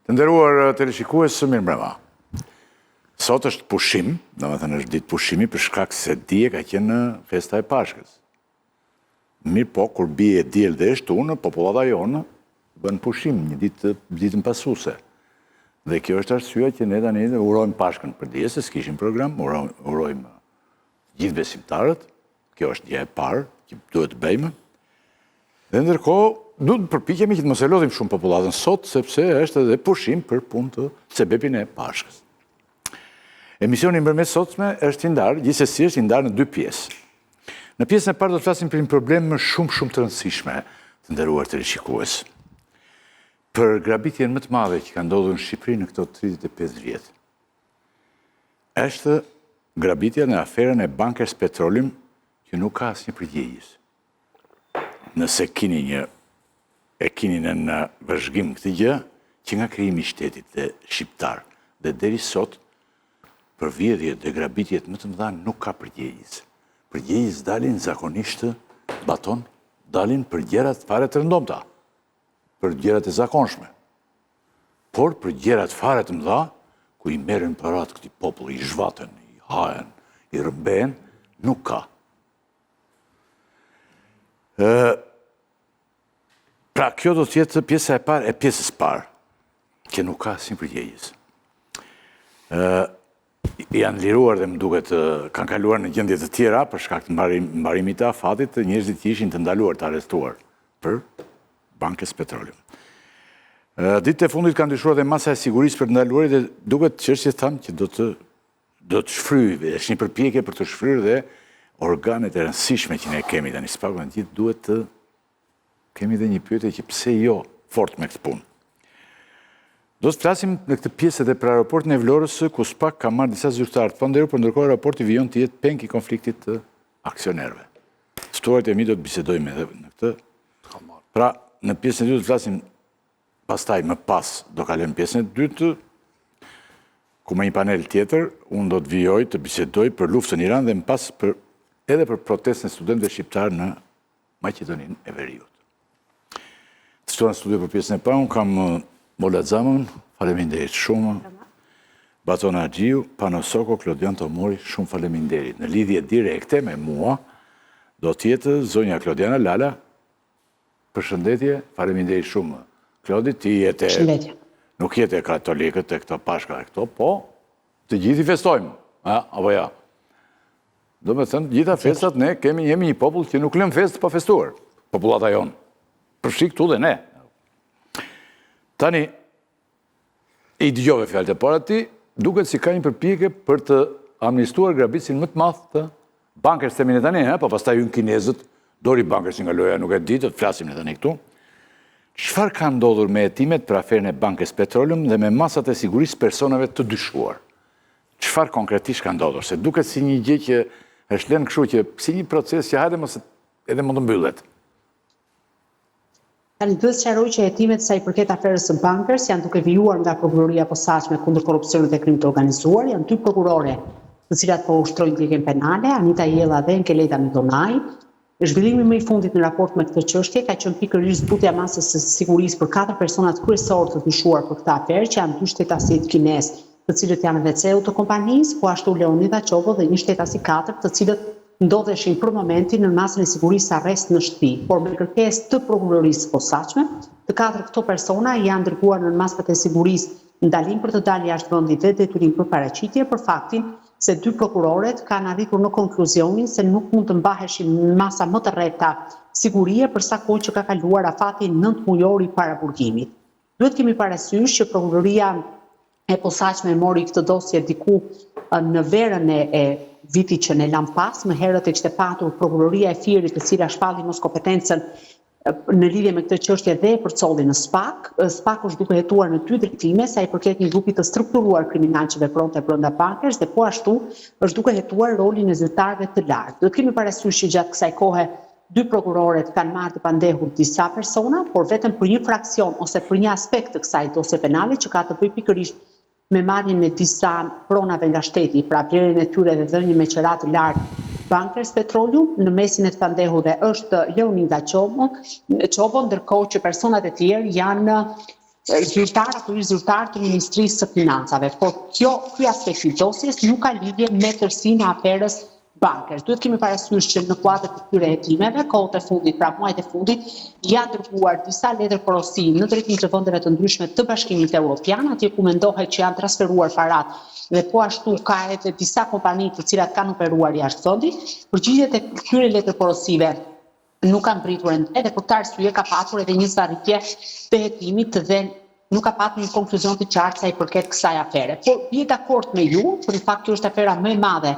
Të nderuar teleshikues, mirëmbrëma. Sot është pushim, domethënë është ditë pushimi për shkak se dje ka qenë festa e Pashkës. Mirë po, kur bie diell dhe shtunë, popullata jonë bën pushim, një ditën pasuese. Dhe kjo është arsyeja që ne tani urojmë Pashkën për dje, se s'kishim program, urojmë gjithë besimtarët. Kjo është gjë e parë që duhet të bëjmë. Dhe ndërkohë, duhet të përpiqemi që të mos e lodhim shumë popullatën sot, sepse është edhe pushim për punë të sebepin e Pashkës. Emisioni mbërmes sotme është i ndarë, gjithsesi është i ndarë në dy pjesë. Në pjesën e parë do të flasim për një problem shumë të rëndësishme, të nderuar teleshikues. Për grabitjen më të madhe që ka ndodhur në Shqipëri në këto 35 vjet. Është grabitja në aferën e Bankers Petroleum që nuk ka asnjë përgjegjës. Nëse keni në vëzhgim këtë gjë, që nga krijimi i shtetit dhe shqiptar, dhe deri sot, për vjedhjet dhe grabitjet më të mëdha nuk ka përgjegjës. Përgjegjës dalin zakonisht baton, dalin për gjërat fare të rëndomta, për gjërat e zakonshme. Por për gjërat fare të mëdha, ku i merren parat këtij populli, i zhvaten, i hahen, i rëmbehen, nuk ka. Pra, kjo do të jetë pjesa e parë e pjesës parë, që nuk ka asnjë përgjegjës. Janë liruar dhe më duket kanë kaluar në gjendje të tjera për shkak të mbarimit të afatit të njerëzit që ishin të ndaluar, të arrestuar për Bankers Petroleum. Ditët e fundit kanë ndryshuar dhe masa e sigurisë për të ndaluarit dhe duket çështje thamë që do të shfryjë, është një përpjekje për të shfryrë dhe organet e rëndësishme që ne kemi tani së paku në gjithë duhet të kemi dhe një pyetje që pse jo fort me këtë punë. Do të flasim në këtë pjesë edhe për aeroportin e Vlorës, ku SPAK ka marrë disa zyrtarë të pandehur, por ndërkohë aeroporti vijon të jetë peng i konfliktit të aksionerëve. Ftuarit e mi do të bisedojmë edhe në këtë. Pra, në pjesën e dytë do të flasim pastaj më pas do kalojmë pjesën e dytë, ku me një panel tjetër, unë do të vijoj të bisedoj për luftën Iran dhe më pas edhe për protestën e studentëve shqiptarë në Maqedoninë e Veriut. Të ftuar në studio për pjesën e parë, unë kam Mola Zamën, faleminderit shumë. Baton Agjiu, Pano Soko, Klodian Tomori, shumë faleminderit. Në lidhje direkte me mua, do tjetë zonja Klodiana Lala, përshëndetje, faleminderit shumë. Klodi, ti nuk jete katolikët e këto pashka e këto, po të gjithi festojmë, apo ja. Do me thënë, gjitha festat ne jemi një popull që nuk lëm fest pa festuar, popullata jonë. Përfshi këtu dhe ne. Tani, i dëgjove fjalët e para ti, duket si ka një përpjekje për të amnistuar grabitjen më të madh të Bankers themin e tani, po pastaj hyn kinezët, dori Bankers nga loja, nuk e di, të flasim ne tani këtu. Çfarë ka ndodhur me hetimet për aferën e Bankers Petroleum dhe me masat e sigurisë personave të dyshuar? Çfarë konkretisht ka ndodhur? Se duket si një gjë që është lënë kështu që si një proces që hajde mos edhe mund të mbyllet. Tani duhet sqaroj që hetimet sa i përket aferës së Bankers janë duke vijuar nga prokuroria e posaçme kundër korrupsionit dhe krimit të organizuar, janë dy prokurore, të cilat po ushtrojnë ndjekjen penale, Anita Jella dhe Enkeleta Midonaj. Zhvillimi më i fundit në raport me këtë çështje ka qenë pikërisht zbutja e masës së sigurisë për 4 personat kryesorë të dyshuar për këtë aferë, që janë 2 shtetasit kinez, të cilët janë dhe CEO të kompanisë, po ashtu Leonida Qobo dhe një shtetasi 4, të cilët ndodheshin për momentin në masën e sigurisë arrest në shtëpi, por me kërkesë të prokurorisë posaçme, të 4 këto persona janë dërguar në masat e sigurisë ndalim për të dalë jashtë vendit dhe detyrim për paraqitje për faktin se 2 prokuroret kanë arritur në konkluzionin se nuk mund të mbaheshin në masa më të rreta sigurie për sa kohë që ka kaluar afati 9 mujor i para burgimit. Duhet kemi parasysh që prokuroria e posaçme mori këtë dosje diku në verën e vitit që ne lam pas, më herët e kishte patur prokuroria e Firit, e cila shpalli mos kompetencën në lidhje me këtë çështje dhe e përcolli në SPAK. SPAK është duke hetuar në 2 drejtime, sa i përket një grupi të strukturuar kriminal që vepronte brenda Bankers dhe po ashtu është duke hetuar rolin e zyrtarëve të lartë. Do të kemi parasysh që gjatë kësaj kohe 2 prokurorët kanë marrë të pandehur disa persona, por vetëm për një fraksion ose për një aspekt të kësaj dosje penale që ka të bëjë pikërisht me marrjen e disa pronave nga shteti, pra blerjen e tyre dhe dhënien me qira të lartë Bankers Petroleum, në mesin e të pandehurve është Leonida Qobo, ndërkohë që personat e tjerë janë zyrtar apo ish zyrtar të Ministrisë së Financave, por ky aspekt i dosjes nuk ka lidhje me tërësinë e aferës Bankers. Duhet kemi parasysh që në kuadër të këtyre hetimeve, kohët e fundit, pra muajt e fundit, janë dërguar disa letër porosie në drejtim të vendeve të ndryshme të Bashkimit Evropian, atje ku mendohet që janë transferuar parat dhe po ashtu ka edhe disa kompani të cilat kanë operuar jashtë vendit. Përgjigjet e këtyre letër porosive nuk kanë pritur edhe për këtë arsye ka patur edhe një sarritje të hetimit dhe nuk ka patur një konkluzion të qartë sa i përket kësaj afere. Por je dakord me ju, për fakt kjo është afera më e madhe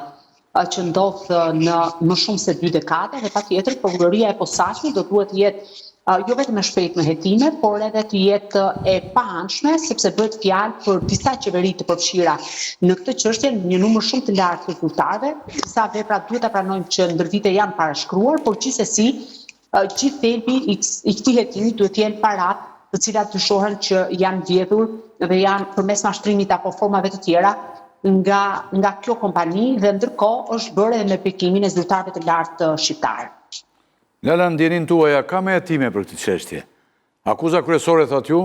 që ndodh në më shumë se 2 dekade dhe patjetër prokuroria e posaçme do duhet të jetë jo vetëm e shpejtë në hetime, por edhe të jetë e paanshme, sepse bëhet fjalë për disa qeveri të përfshira në këtë çështje, një numër shumë të lartë të zyrtarëve, sa vepra duhet ta pranojmë që ndër vite janë parashkruar, por gjithsesi gjithë thelbi i këtij hetimi duhet të jenë parat të cilat dyshohen që janë vjedhur dhe janë përmes mashtrimit apo formave të tjera nga kjo kompani dhe ndërkohë është bërë edhe me bekimin e zyrtarëve të lartë shqiptar. Lala, ndjenin tuaja, ka me hetime për këtë çështje? Akuza kryesore, thot ju?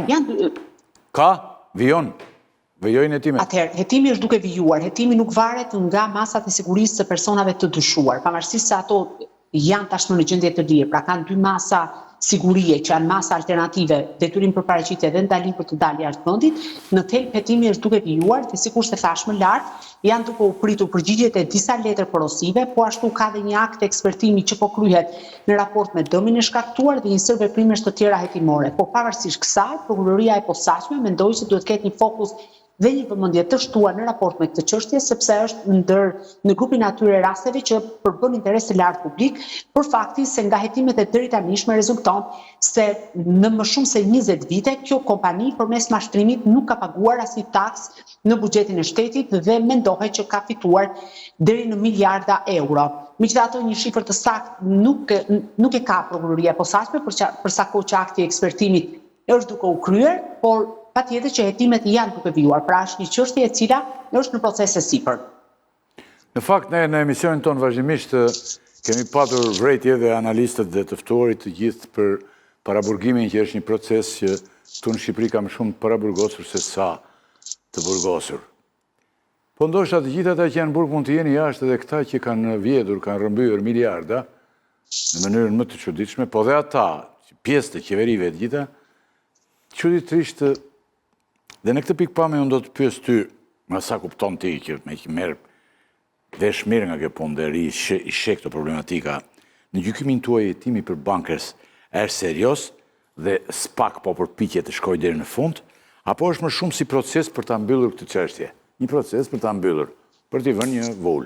Ka? Vijojnë hetime? Atëherë, hetimi është duke vijuar. Hetimi nuk varet nga masat e sigurisë së personave të dyshuar, pavarësisht se ato janë tashmë në gjendje të lirë, pra kanë 2 masa sigurie që janë masa alternative, detyrim për paraqitje dhe ndalim për të dalë jashtë vendit, në thelb hetimi është duke vijuar dhe sikur se thash më lart, janë duke u pritur përgjigjet e disa letër porosive, po ashtu ka dhe një akt ekspertimi që po kryhet në raport me dëmin e shkaktuar dhe një sër veprimesh të tjera hetimore. Po pavarësisht kësaj, prokuroria e posaçme mendoi se duhet ketë një fokus dhe një vëmendje të shtuar në raport me këtë çështje, sepse është në grupin atyre rasteve që përbën interes të lartë publik, për faktin se nga hetimet e deri tanishme rezulton se në më shumë se 20 vite kjo kompani përmes mashtrimit nuk ka paguar asnjë taks në buxhetin e shtetit dhe mendohet që ka fituar deri në miliarda euro. Megjithatë, një shifër të saktë nuk e ka prokuroria e posaçme për sa kohë që akti i ekspertimit është duke u kryer, por patjetër që hetimet janë duke vijuar, pra është një çështje e cila është në proces e sipër. Në fakt, ne në emisionin tonë vazhdimisht kemi patur vërejtje dhe analistët dhe të ftuarit të gjithë për paraburgimin që është një proces që këtu në Shqipëri ka më shumë të paraburgosur se sa të burgosur. Po ndoshta të gjithë ata që janë burg mund të jeni jashtë edhe këta që kanë vjedhur, kanë rrëmbyer miliarda në mënyrën më të çuditshme, po dhe ata, pjesë të qeverive të gjitha, çuditërisht. Dhe në këtë pikpamje unë do të pyes ty, nga sa kupton ti që me që merr vesh mirë nga kjo punë dhe i sheh këto problematika, në gjykimin tuaj hetimi për Bankers është serioz dhe s'pak po përpiqet të shkojë deri në fund, apo është më shumë si proces për ta mbyllur këtë çështje? Një proces për ta mbyllur, për t'i vënë një vul.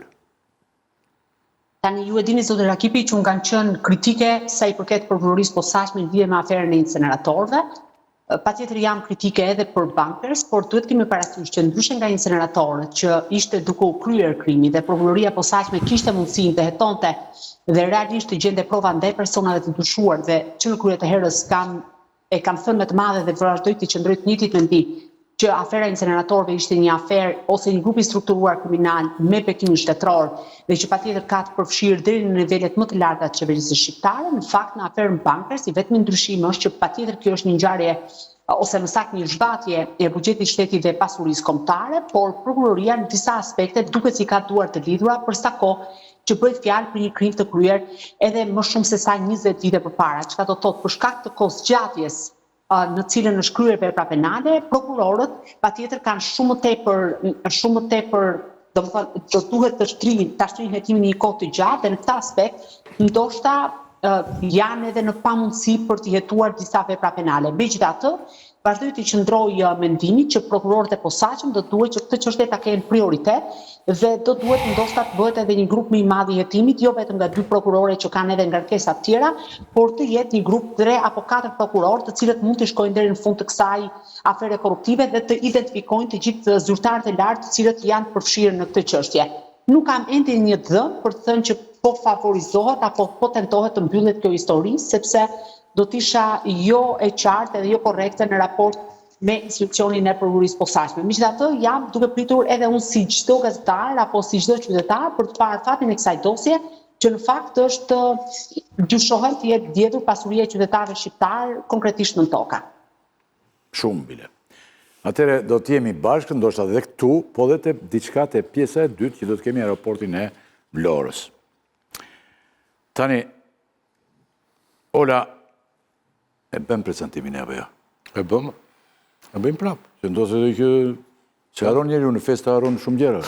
Tani ju e dini zotë Rakipi që unë kanë qenë kritike sa i përket prokurorisë posaçme në lidhje me aferën e inceneratorëve. Patjetër jam kritike edhe për Bankers, por duhet kemi parasysh që ndryshe nga inceneratorët që ishte duke u kryer krimi dhe prokuroria posaçme kishte mundësinë të hetonte dhe realisht të gjente prova ndaj personave të dyshuar dhe që në krye të herës kam thënë me të madhe dhe vazhdoj të qëndroj të njëjtit mendim që afera inceneratorëve ishte një aferë ose një grup i strukturuar kriminal me bekimin shtetror dhe që patjetër ka të përfshirë deri në nivelet më të larta të qeverisë shqiptare. Në fakt, në aferën Bankers, i vetmi ndryshim është që patjetër kjo është një ngjarje ose më saktë një zhvatje e buxhetit shtetit dhe pasurisë kombëtare, por prokuroria në disa aspekte duket si ka duar të lidhura për sa kohë që bëhet fjalë për një krim të kryer edhe më shumë se sa 20 vite përpara, çka do të thotë për shkak të kohës zgjatjes në cilën është kryer vepra penale, prokurorët patjetër kanë shumë më tepër, domethënë do duhet të shtrihin hetimin në një kohë të gjatë dhe në këtë aspekt ndoshta janë edhe në pamundësi për të hetuar disa vepra penale. Megjithatë, vazhdoj të qëndroj mendimit që prokurorët e posaçëm do duhet që këtë çështje ta kenë prioritet dhe do duhet ndoshta të bëhet edhe një grup më i madh i hetimit, jo vetëm nga 2 prokurorë që kanë edhe ngarkesa të tjera, por të jetë një grup 3 apo 4 prokurorë të cilët mund të shkojnë deri në fund të kësaj afere korruptive dhe të identifikojnë të gjithë zyrtarët e lartë të cilët janë përfshirë në këtë çështje. Nuk kam ende një dhënë për të thënë që po favorizohet apo po tentohet të mbyllet kjo histori, sepse do të isha jo e qartë edhe jo korrekte në raport me institucionin e prokurorisë posaçme. Megjithatë, jam duke pritur edhe unë si çdo gazetar apo si çdo qytetar për të parë fatin e kësaj dosje, që në fakt është dyshohet të jetë vjedhur pasuria e qytetarëve shqiptar konkretisht në toka. Shumë bile. Atëre do t'jemi bashkë, ndoshta dhe këtu, po dhe të diçka të pjesa e dytë që do të kemi aeroportin e Vlorës. Tani, Ola, e bëm prezentimin e apo jo? E bëm? E bëjmë prapë. Që ndosë edhe që se haron njeriu në festa haron shumë gjëra.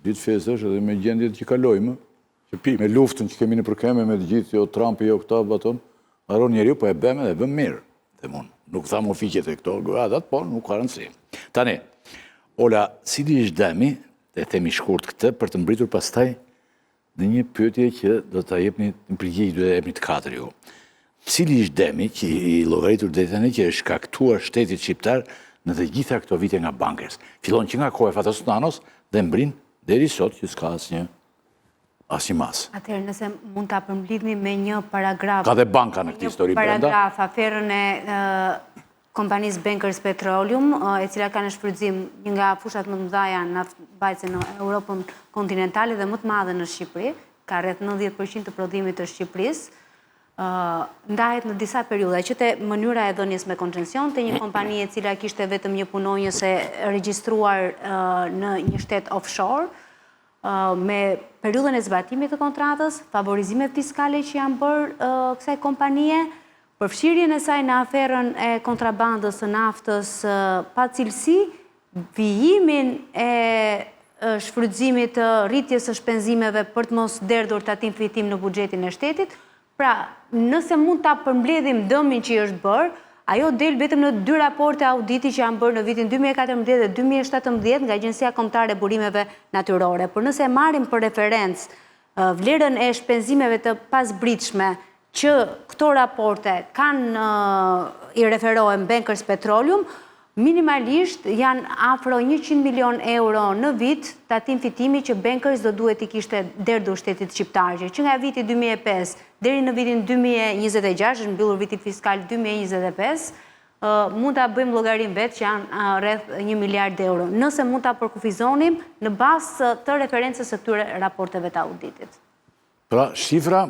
Ditë festash edhe me gjendjet që kalojmë, me luftën që kemi në përkeme me të gjithë, jo Trumpi, jo këta, baton, haron njeriu, po e bëm edhe bëm mirë. Dhe mund, nuk thamë ofiqet e këto, gradat, po nuk ka rëndësi. Tani, Ola, cili është demi, dhe themi shkurt këtë, për të mbritur pastaj në një pyetje që do të jepni në përgjigje do të jepni të katër ju. Cili është demi që i llogaritur deri tani që është shkaktuar shtetit shqiptar në të gjitha këto vite nga bankers. Fillon që nga koha e Fatos Nanos dhe mbrin deri sot që s'ka asnjë mas. Atëherë, nëse mund ta përmbledhni me një paragraf. Ka dhe banka në këtë histori brenda. Paragraf, aferën e kompanisë Bankers Petroleum, e cila ka në shfrytëzim një nga fushat më të mëdha naftëmbajtëse në Europën kontinentale dhe më të madhe në Shqipëri, ka rreth 90% të prodhimit të Shqipërisë. Ndahet në disa periudha, që te mënyra e dhënies me koncesion te një kompani e cila kishte vetëm një punonjës e regjistruar në një shtet offshore, me periudhën e zbatimit të kontratës, favorizimet fiskale që janë bërë kësaj kompanie, përfshirjen e saj në aferën e kontrabandës së naftës pa cilësi, vijimin e shfrytëzimit të rritjes së shpenzimeve për të mos derdhur tatim fitim në buxhetin e shtetit. Pra, nëse mund ta përmbledhim dëmin që është bërë, ajo del vetëm në 2 raporte auditi që janë bërë në vitin 2014 dhe 2017 nga Agjencia Kombëtare e Burimeve Natyrore. Por nëse e marrim për referencë vlerën e shpenzimeve të pasbritshme që këto raporte kanë i referohen Bankers Petroleum, minimalisht janë afro 100 milion euro në vit tatim fitimi që Bankers do duhet i kishte derdhur shtetit shqiptar, që nga viti 2005 deri në vitin 2026, është mbyllur viti fiskal 2025, mund ta bëjmë llogarin vetë që janë rreth 1 miliard euro. Nëse mund ta përkufizonim në bazë të referencës së këtyre raporteve të auditit. Pra, shifra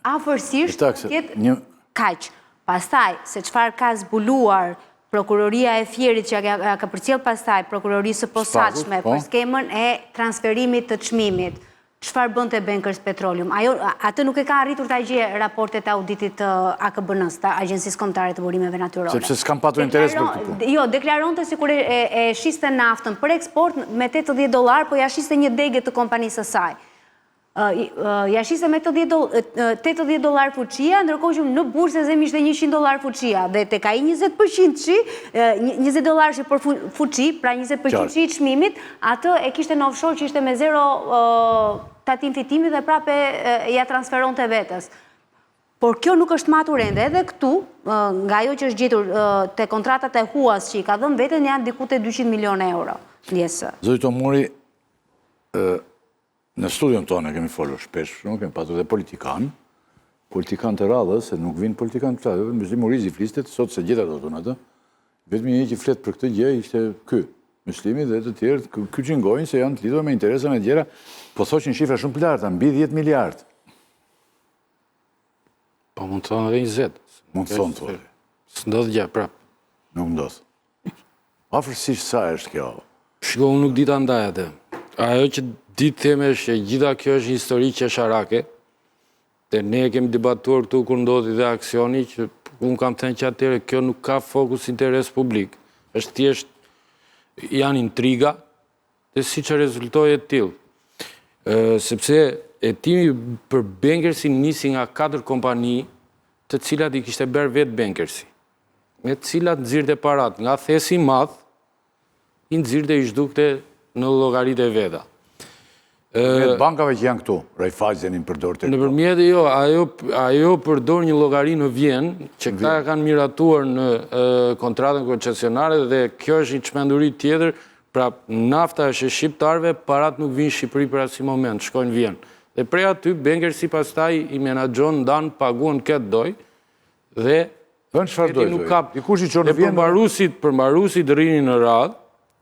afërsisht ketë kaq. Pastaj, se çfarë ka zbuluar Prokuroria e Fierit që ka përcjell pastaj prokurorisë së posaçme për skemën e transferimit të çmimit. Çfarë bënte Bankers Petroleum? Atë nuk e ka arritur ta gjejë raportet e auditit të AKBN-s, të Agjencisë Kombëtare të Burimeve Natyrore. Sepse s'kam patur interes për këtë punë. Jo, deklaronte sikur e shiste naftën për eksport me $80, po ja shiste një degë të kompanisë së saj. Ja shiste me $80 fuqia, ndërkohë që në bursë e zemi ishte $100 fuqia, dhe tek ai 20% që, $20 që për fuqi, pra 20% që i çmimit, atë e kishte në offshore që ishte me 0 tatim fitimi dhe prape ja transferonte vetes. Por kjo nuk është matur ende, edhe këtu, nga ajo që është gjetur te kontratat e huas që i ka dhënë veten janë diku te 200 milion euro. Zoti Tomori, në studion tonë kemi folur shpesh, kemi patur dhe politikan të radhës, se nuk vinë politikan këta, Muslim Urizi flistet, sot se gjitha do të në atë, vetëm një që flet për këtë gjë ishte ky, muslimi dhe të tjerë, ky gjingojnë se janë të lidhur me interesën e gjera, po thoqin shifra shumë të larta, mbi 10 miliard. Po mund të thonë edhe 20. Mund të thonë të. Së ndodhë gjë, prap. Nuk ndodhë. Afërsisht sa është kjo? Shiko, unë nuk dita ndaj atë. Ajo që ditë theme është gjitha kjo është histori qesharake, dhe ne kemi debatuar këtu kur ndodhi dhe aksioni, që unë kam thënë që atyre kjo nuk ka fokus interes publik. Është thjesht janë intriga, dhe si që rezultoj e tillë. Sepse hetimi për Bankersi nisi nga 4 kompani, të cilat i kishte bërë vetë Bankersi, me të cilat nxirrte parat nga thesi i madh, i nxirrte i zhdukte në llogaritë e veta. Në bankave që janë këtu, Raiffeisen i përdor të këtu. Nëpërmjet jo, ajo përdor një llogari në Vjenë, që këta kanë miratuar në kontratën koncesionare dhe kjo është një çmenduri tjetër, pra nafta është e shqiptarëve, parat nuk vinë në Shqipëri për asnjë moment, shkojnë në Vjenë. Dhe prej aty Bankersi pastaj i menaxhon ndan paguën këtë doj dhe nuk ka përmbarusit rrinin në radhë.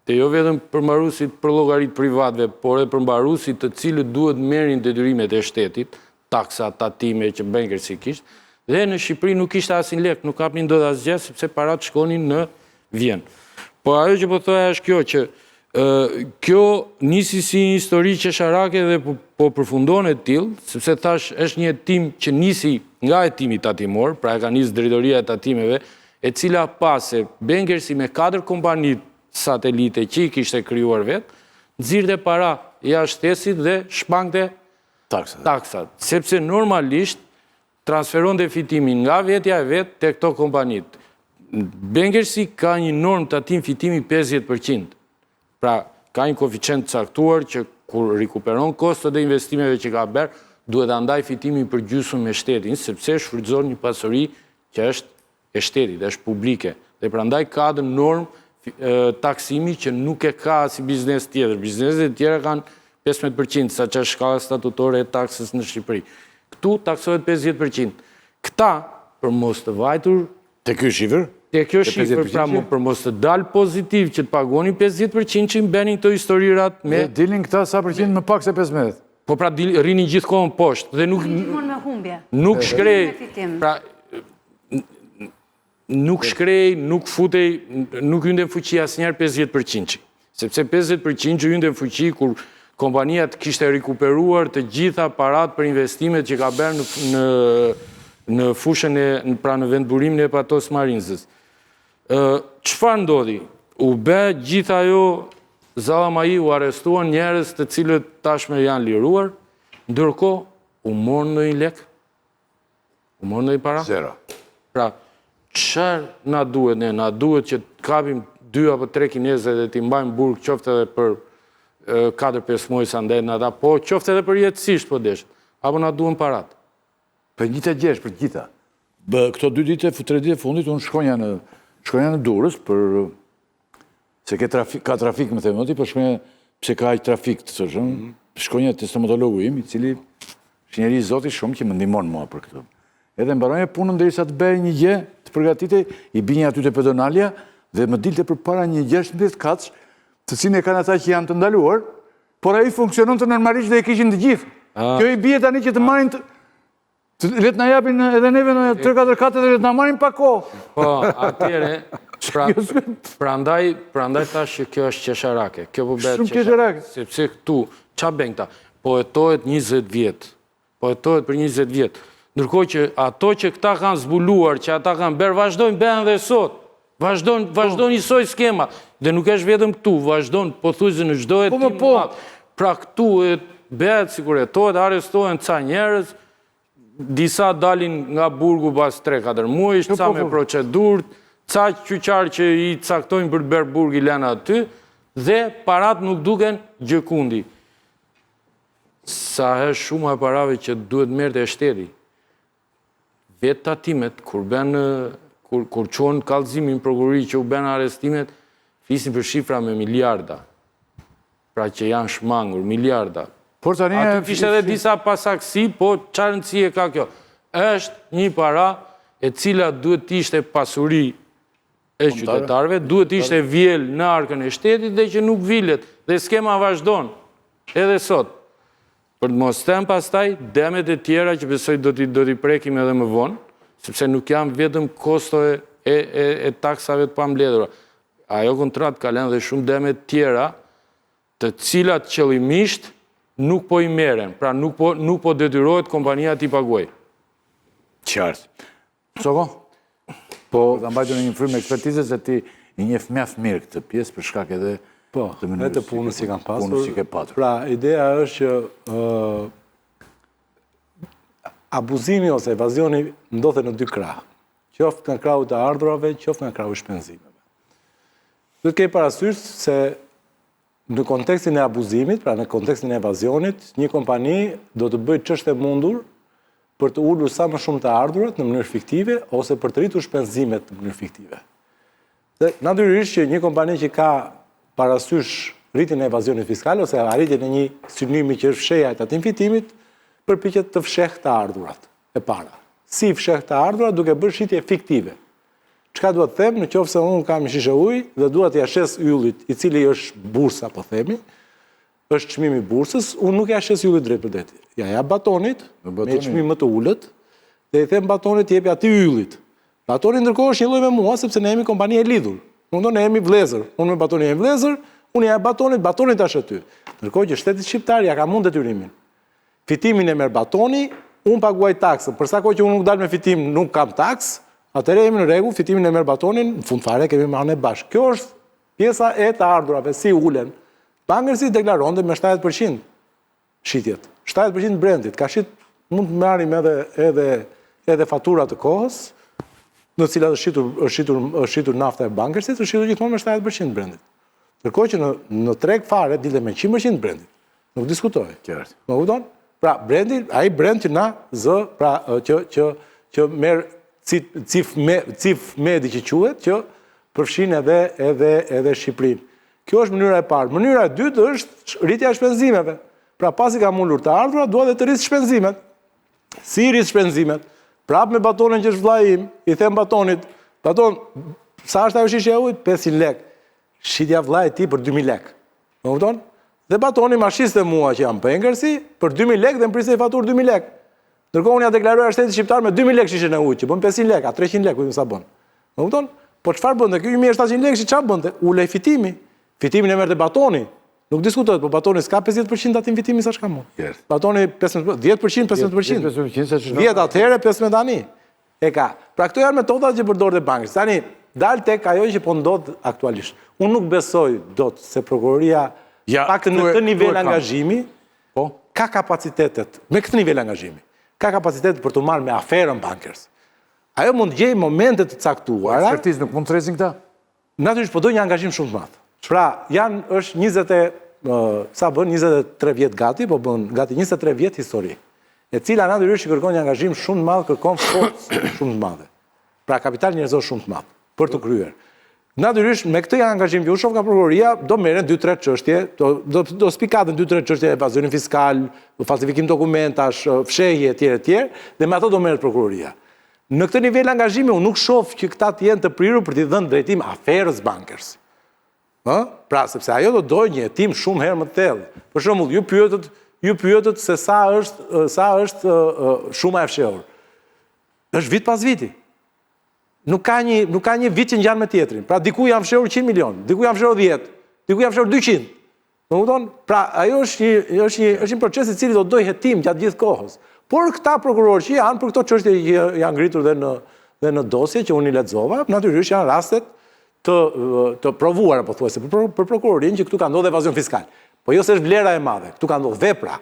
Dhe jo vetëm përmbarusit për llogaritë privatëve, por edhe përmbarusit të cilët duhet merrin detyrimet e shtetit, taksa, tatime që Bankersi kishte, dhe në Shqipëri nuk kishte asnjë lek, nuk kapnin dot asgjë sepse parat shkonin në vjen. Po ajo që po thoja është kjo që kjo nisi si një histori qesharake dhe po përfundon e tillë, sepse thash është një hetim që nisi nga hetimi tatimor, pra e ka nisë drejtoria e tatimeve, e cila pase Bankersi me 4 kompani satelite që i kishte krijuar vetë, nxirrte para jashtë shtetit dhe shpangte taksat, sepse normalisht transferonte fitimin nga vetja e vetë te këto kompanit. Bankersi ka një normë tatim fitimi 50%. Pra, ka një koeficient caktuar që kur rikuperon kostot e investimeve që ka bërë, duhet të ndaj fitimin për gjysmë me shtetin, sepse shfrytëzon një pasuri që është e shtetit, është publike. Dhe prandaj ka dhe normë taksimi që nuk e ka si biznes tjetër. Bizneset tjera kanë 15%, sa që është shkalla statutore e taksës në Shqipëri. Këtu taksohet 50%. Këta, për mos të vajtur... Te kjo shifër? Te kjo shifër, pra për mos të dalë pozitiv që të pagoni 50% që i benin këto historirat me... Dilin këta sa përqind më pak se 15. Po pra rinin gjithkohën poshtë dhe nuk... Gjithmonë me humbje. Nuk shkrej... Pra, nuk shkrej, nuk futej, nuk hyndë në fuqi asnjëherë 50%. Sepse 50% hyndë në fuqi kur kompania të kishte rikuperuar të gjitha parat për investimet që ka bërë në fushën pra në vendburimin e Patos Marinzës. Çfarë ndodhi? U bë gjithë ajo Zallamaji, u arrestuan njerëz të cilët tashmë janë liruar, ndërkohë u morën ndonjë lek? U morën ndonjë para? Zero. Pra, çfarë na duhet ne? Na duhet që të kapim 2 apo 3 kinezë dhe t'i mbajmë burg qoftë edhe për 4-5 muaj sa ndet në ata, po qoftë edhe për jetësisht po desh. Apo na duhen parat? Për një të gjesh, për gjitha. Këto 2 ditë, 3 ditë e fundit, unë shkonja në Durrës, se ka trafik me themoti, për shkonja pse ka aq trafik të sëshëm, shkonja të stomatologu im, i cili është njeri i Zotit shumë që më ndihmon mua për këtë. Edhe mbaronja punën derisa të bëj një gjë, të përgatitej, i binja aty te pedonalja dhe më dilte përpara një 16 kaç, të cilin e kanë ata që janë të ndaluar, por ai funksionon të normalisht dhe e kishin të gjithë. Kjo i bie tani që të marrin le të na japin edhe neve në 3-4 kate dhe le të na marrin pa kohë. Po, atëre, prandaj thash që kjo është qesharake. Kjo po bëhet qesharake. Sepse këtu, ç'a bën këta? Po hetohet 20 vjet. Po hetohet për 20 vjet. Ndërkohë që ato që këta kanë zbuluar, që ata kanë bërë, vazhdojnë bëhen edhe sot. Vazhdojnë njësoj skema. Dhe nuk është vetëm këtu, vazhdojnë pothuajse në çdo hetim. Pra këtu bëhet sikur hetohet, arrestohen ca njerëz, disa dalin nga burgu pas 3-4 muaj, ca me procedurë, ca qyqar që i caktojnë për bërë burg i lënë aty, dhe parat nuk duken gjëkundi. Sa është shumë e parave që duhet merrte shteti. Vetë tatimet, kur qonë kallëzimin prokurori që u bën arrestimet, flisin për shifra me miliarda. Pra që janë shmangur, miliarda. Aty kishte edhe disa pasaksi, po çfarë rëndësie ka kjo? Është një para e cila duhet të ishte pasuri e qytetarëve, duhet të ishte vjel në arkën e shtetit dhe që nuk vilet, dhe skema vazhdon, edhe sot. Për të mos them pastaj, demet e tjera që besoj do t'i prekim edhe më vonë, sepse nuk janë vetëm kosto e taksave të pambledhura. Ajo kontratë ka lënë dhe shumë demet tjera, të cilat qëllimisht nuk po i merren, pra nuk po detyrohet kompania t'i paguaj. Qartë. Soko? Po, ta mbajtur në një frymë ekspertize se ti i njeh mjaft mirë këtë pjesë për shkak edhe të mënyrës të punës që kanë pasur. Punës që ke patur. Pra, ideja është që abuzimi ose evazioni ndodhet në 2 krah. Qoftë nga krahu të ardhurave, qoftë nga krahu i shpenzimeve. Duhet të kemi parasysh se në kontekstin e abuzimit, pra në kontekstin e evazionit, një kompani do të bëjë ç'është e mundur për të ulur sa më shumë të ardhurat në mënyrë fiktive ose për të rritur shpenzimet në mënyrë fiktive. Dhe natyrisht që një kompani që ka parasysh rritjen e evazionit fiskal ose arritjen e një synimi që është fshehja e tatim fitimit, përpiqet të fshehë të ardhurat e para. Si fshehë të ardhurat duke bërë shitje fiktive. Çka duhet të them, në qoftë se unë kam një shishe ujë dhe dua t'i shes yllit, i cili është bursa, po themi, është çmimi i bursës, unë nuk ja shes yllit drejt për drejt. Ja jap batonit, me çmim më të ulët, dhe i them batonit jep atij yllit. Batoni ndërkohë është një lloj me mua sepse ne jemi kompani e lidhur. Unë ne jemi vlezër, unë me Batonin jemi vlezër, unë ja Batonit tash aty. Ndërkohë që shteti shqiptar ja ka mund detyrimin. Fitimin e merr Batoni, unë paguaj taksën. Për sa kohë që unë nuk dal me fitim, nuk kam taks, atëherë jemi në rregull, fitimin e merr Batonin, në fund fare kemi marrë ne bashkë. Kjo është pjesa e të ardhurave, si ulen. Bankersi deklaronte me 70% shitjet. 70% brendit. Ka shit, mund të marrim edhe faturat të kohës, në cilat është shitur nafta e bankersit, është shitur gjithmonë me 70% brendit. Ndërkohë që në treg fare dilte me 100% brendit. Nuk diskutohet. Qartë. Më kupton? Pra, brendi, ai brend që na zë, pra që merr cif medi që quhet, që përfshin edhe Shqipërinë. Kjo është mënyra e parë. Mënyra e dytë është rritja e shpenzimeve. Pra, pasi ka mundur të ardhura, dua dhe të rrisë shpenzimet. Si rrisë shpenzimet? Prap me Batonin që është vllai im, i them Batonit, Baton, sa është ajo shishja e ujit? 500 lek. Shitja vllait ti për 2000 lek. Më kupton? Dhe Batoni ma shiste mua që jam pengersi, për 2000 lek dhe më prisej fatur 2000 lek. Ndërkohë unë ja deklaruar shtetit shqiptar me 2000 lek shishën e ujit, që bën 500 lek, a 300 lek, kujtëm sa bën. Më kupton? Po çfarë bënte? Ky 1700 lek çfarë bënte? Ulej fitimi. Fitimin e merrte Batoni. Nuk diskutohet, po Batoni s'ka 50% atim fitimi sa shka mu. Batoni 10%, 15%. 10 atëherë, 15 tani. E ka. Pra këto janë metodat që përdorët e bankës. Tani, dalë tek ajo që po ndodh aktualisht. Unë nuk besoj dot se prokuroria paktën në këtë nivel angazhimi ka kapacitetet, me këtë nivel angazhimi, ka kapacitetet për të marrë me aferën bankers. Ajo mund gjej momente të caktuara. Ekspertizë nuk mund të rrezin këta? Natyrisht po do një angazhim shumë të madh. Pra, është 23 vjet gati, po bën gati 23 vjet histori, e cila natyrisht që kërkon një angazhim shumë të madh, kërkon forcë shumë të madhe. Pra, kapital njerëzor shumë të madh për të kryer. Natyrisht, me këtë angazhim që u shoh nga prokuroria, do merren 2-3 çështje, do spikatën 2-3 çështje, evazioni fiskal, falsifikim dokumentash, fshehje etj, dhe me ato do merret prokuroria. Në këtë nivel angazhimi unë nuk shoh që këta të jenë të prirur për t'i dhënë drejtim aferës bankers. Pra, sepse ajo do dojë një hetim shumë herë më të thellë. Për shembull, ju pyetët se sa është shuma e fshehur. Është vit pas viti. Nuk ka një vit që ngjan me tjetrin. Pra, diku janë fshehur 100 milion, diku janë fshehur 10, diku janë fshehur 200. Më kupton? Pra, ajo është një proces i cili do dojë hetim gjatë gjithë kohës. Por këta prokurorë që janë për këto çështje që janë ngritur dhe në dosje që unë i lexova, natyrisht janë rastet të provuara, pothuajse, për prokurorinë që këtu ka ndodhur evazion fiskal. Po jo se është vlera e madhe, këtu ka ndodhur vepra.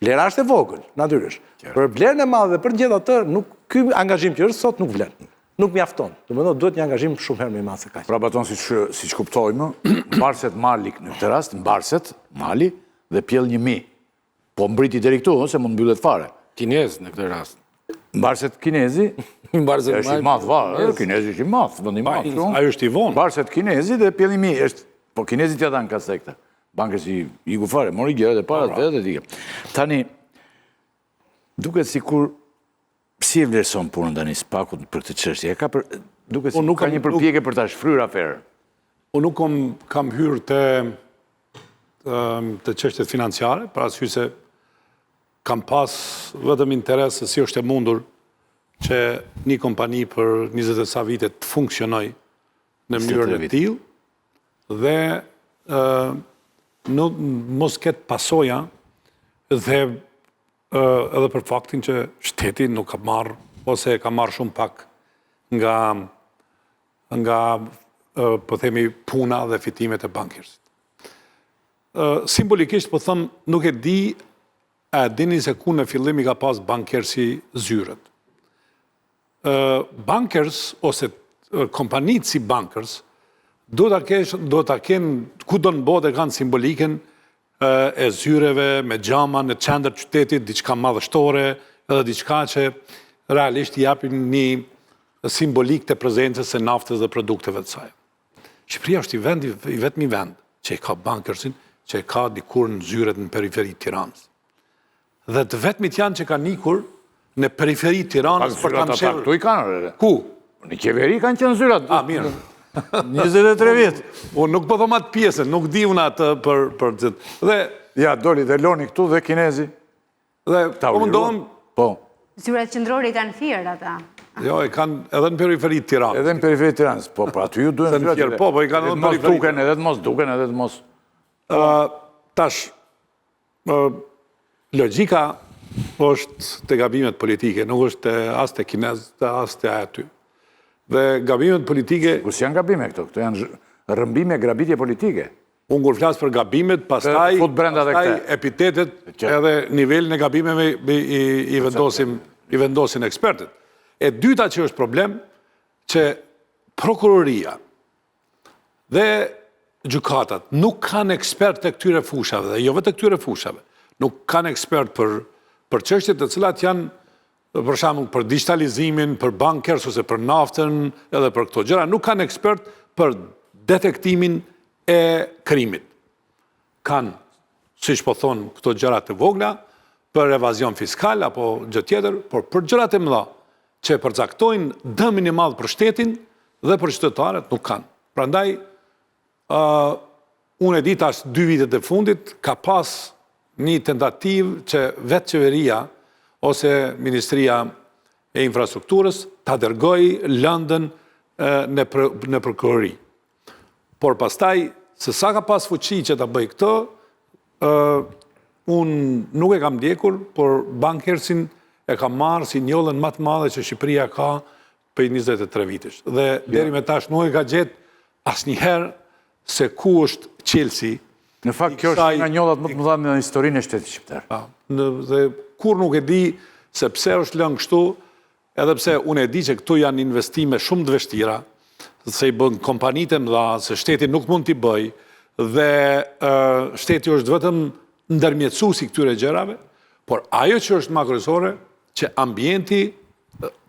Vlera është e vogël, natyrisht. Për vlerën e madhe për gjithë atë, ky angazhim që është sot nuk vlen. Nuk mjafton. Domethënë duhet një angazhim shumë herë më i madh se kaq. Pra Baton, siç kuptojmë, Mbarset Mali në këtë rast, Mbarset Mali dhe Pjell 1000. Po mbriti deri këtu, se mund mbyllet fare. Kinez në këtë rast. Mbarset kinezi, është i madh varë, kinezi është i madh, vend i madh. Ajo është i vonë. Mbarset kinezi dhe Pjell 1000 është, po kinezit ja dhanë ka sekta. Bankës i gu fare, mori gjërat e parat vetë dhe dike. Tani, duket sikur si e vlerëson punën tani Spakut për këtë çështje? Duket si ka një përpjekje për ta shfryrë aferën. Unë nuk kam hyrë të çështjet financiare, për arsye se kam pas vetëm interes se si është e mundur që një kompani për 20 e sa vite të funksionoj në mënyrën e tillë dhe mos ketë pasoja dhe edhe për faktin që shteti nuk ka marrë, ose ka marrë shumë pak nga po themi puna dhe fitimet e bankersit. Simbolikisht po them, nuk e di, a dini se ku në fillim i ka pas bankersi zyrët. Bankers ose kompanitë si bankers do ta kenë ku do në botë kanë simboliken e zyreve, me gjama, në qendër qytetit, diçka madhështore, edhe diçka që realisht i japin një simbolik të prezencës e naftës dhe produkteve të saj. Shqipëria është i vetmi vend që e ka bankersin, që e ka dikur në zyret në periferi Tiranës. Dhe të vetmit janë që ka nikur në periferi Tiranës për të mëshelë. Tu i kanë, Ku? Në qeveri kanë qenë zyrat. Mirë. 23 vjetë. Unë nuk po thom atë pjesën, nuk di unë atë për gjithë. Dhe... Ja, doli dhe loni këtu dhe kinezi. Dhe, po më ndonë... Po. Zyrat qendrore i kanë firë ata. Jo, e kanë edhe në periferi të Tiranës. Edhe në periferi të Tiranës, po pra aty ju duhen në tjerë, po i kanë edhe në periferi. Edhe të mos duken, edhe të mos... Tash, logjika është të gabimet politike, nuk është as të kinez, as të aty. Dhe gabimet politike... Kus janë gabime këto janë rëmbime, grabitje politike. Unë kur flasë për gabimet, pastaj epitetet edhe nivelin e gabimeve i vendosin ekspertet. E dyta që është problem, që prokuroria dhe gjukatat nuk kanë ekspert të këtyre fushave, dhe jo vetë të këtyre fushave, nuk kanë ekspert për çështjet të cilat janë, për shembull, për digitalizimin, për bankers ose për naftën, edhe për këto gjëra, nuk kanë ekspert për detektimin e krimit. Kanë, siç po thonë, këto gjëra të vogla, për evazion fiskal apo gjë tjetër, por për gjërat e mëdha që përcaktojnë dëmin e madh për shtetin dhe për qytetarët nuk kanë. Prandaj, unë e di tash 2 vitet e fundit, ka pas një tentativë që vetë qeveria ose Ministria e Infrastrukturës ta dërgoj lëndën në prokurori. Por pastaj, se sa ka pas fuqi që ta bëj këtë, unë nuk e kam ndjekur, por bankersin e kam marrë si njollën më të madhe që Shqipëria ka për 23 vitesh. Dhe deri me tash nuk e ka gjetë asnjëherë se ku është Chelsea. Në fakt, kjo është nga njollat më të mëdha në historinë e shtetit shqiptar. Dhe kur nuk e di se pse është lënë kështu, edhe pse unë e di që këtu janë investime shumë të vështira, se i bën kompanitë e mëdha, se shteti nuk mund t'i bëj, dhe shteti është vetëm ndërmjetësuesi këtyre gjërave, por ajo që është më kryesore, që ambienti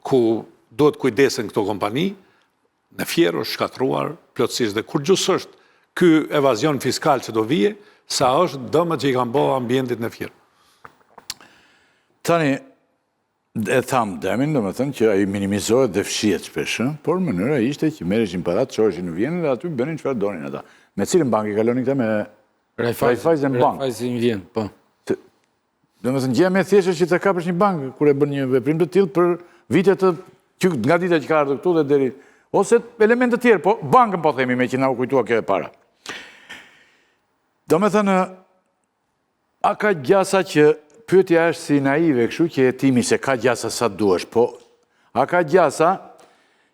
ku duhet kujdesen këto kompani, në Fier është shkatruar plotësisht, dhe kur gjusë është ky evazion fiskal që do vije, sa është dëmët që i kanë bëhë ambientit në Fier. Tani, e thamë demin, do më thënë që a i minimizohet dhe fshiet shpeshë, por mënyra ishte që merreshin parat, çoheshin në Vjenë dhe aty bënin çfarë donin ata. Me cilën bank i kalonin këta me Raiffeisen Bank? Raiffeisen Vjenë, po. Do më thënë, gjëja me thjeshtë që të kapësh një bank, kur e bën një veprim të tillë për vitet nga dita që ka ardhur këtu dhe deri, ose elemente të tjerë, po bankën po themi me që na u kujtua kjo e para. Do me thënë, a ka gjasa që pyetja është si naive, kështu që e timi se ka gjasa sa duesh, po a ka gjasa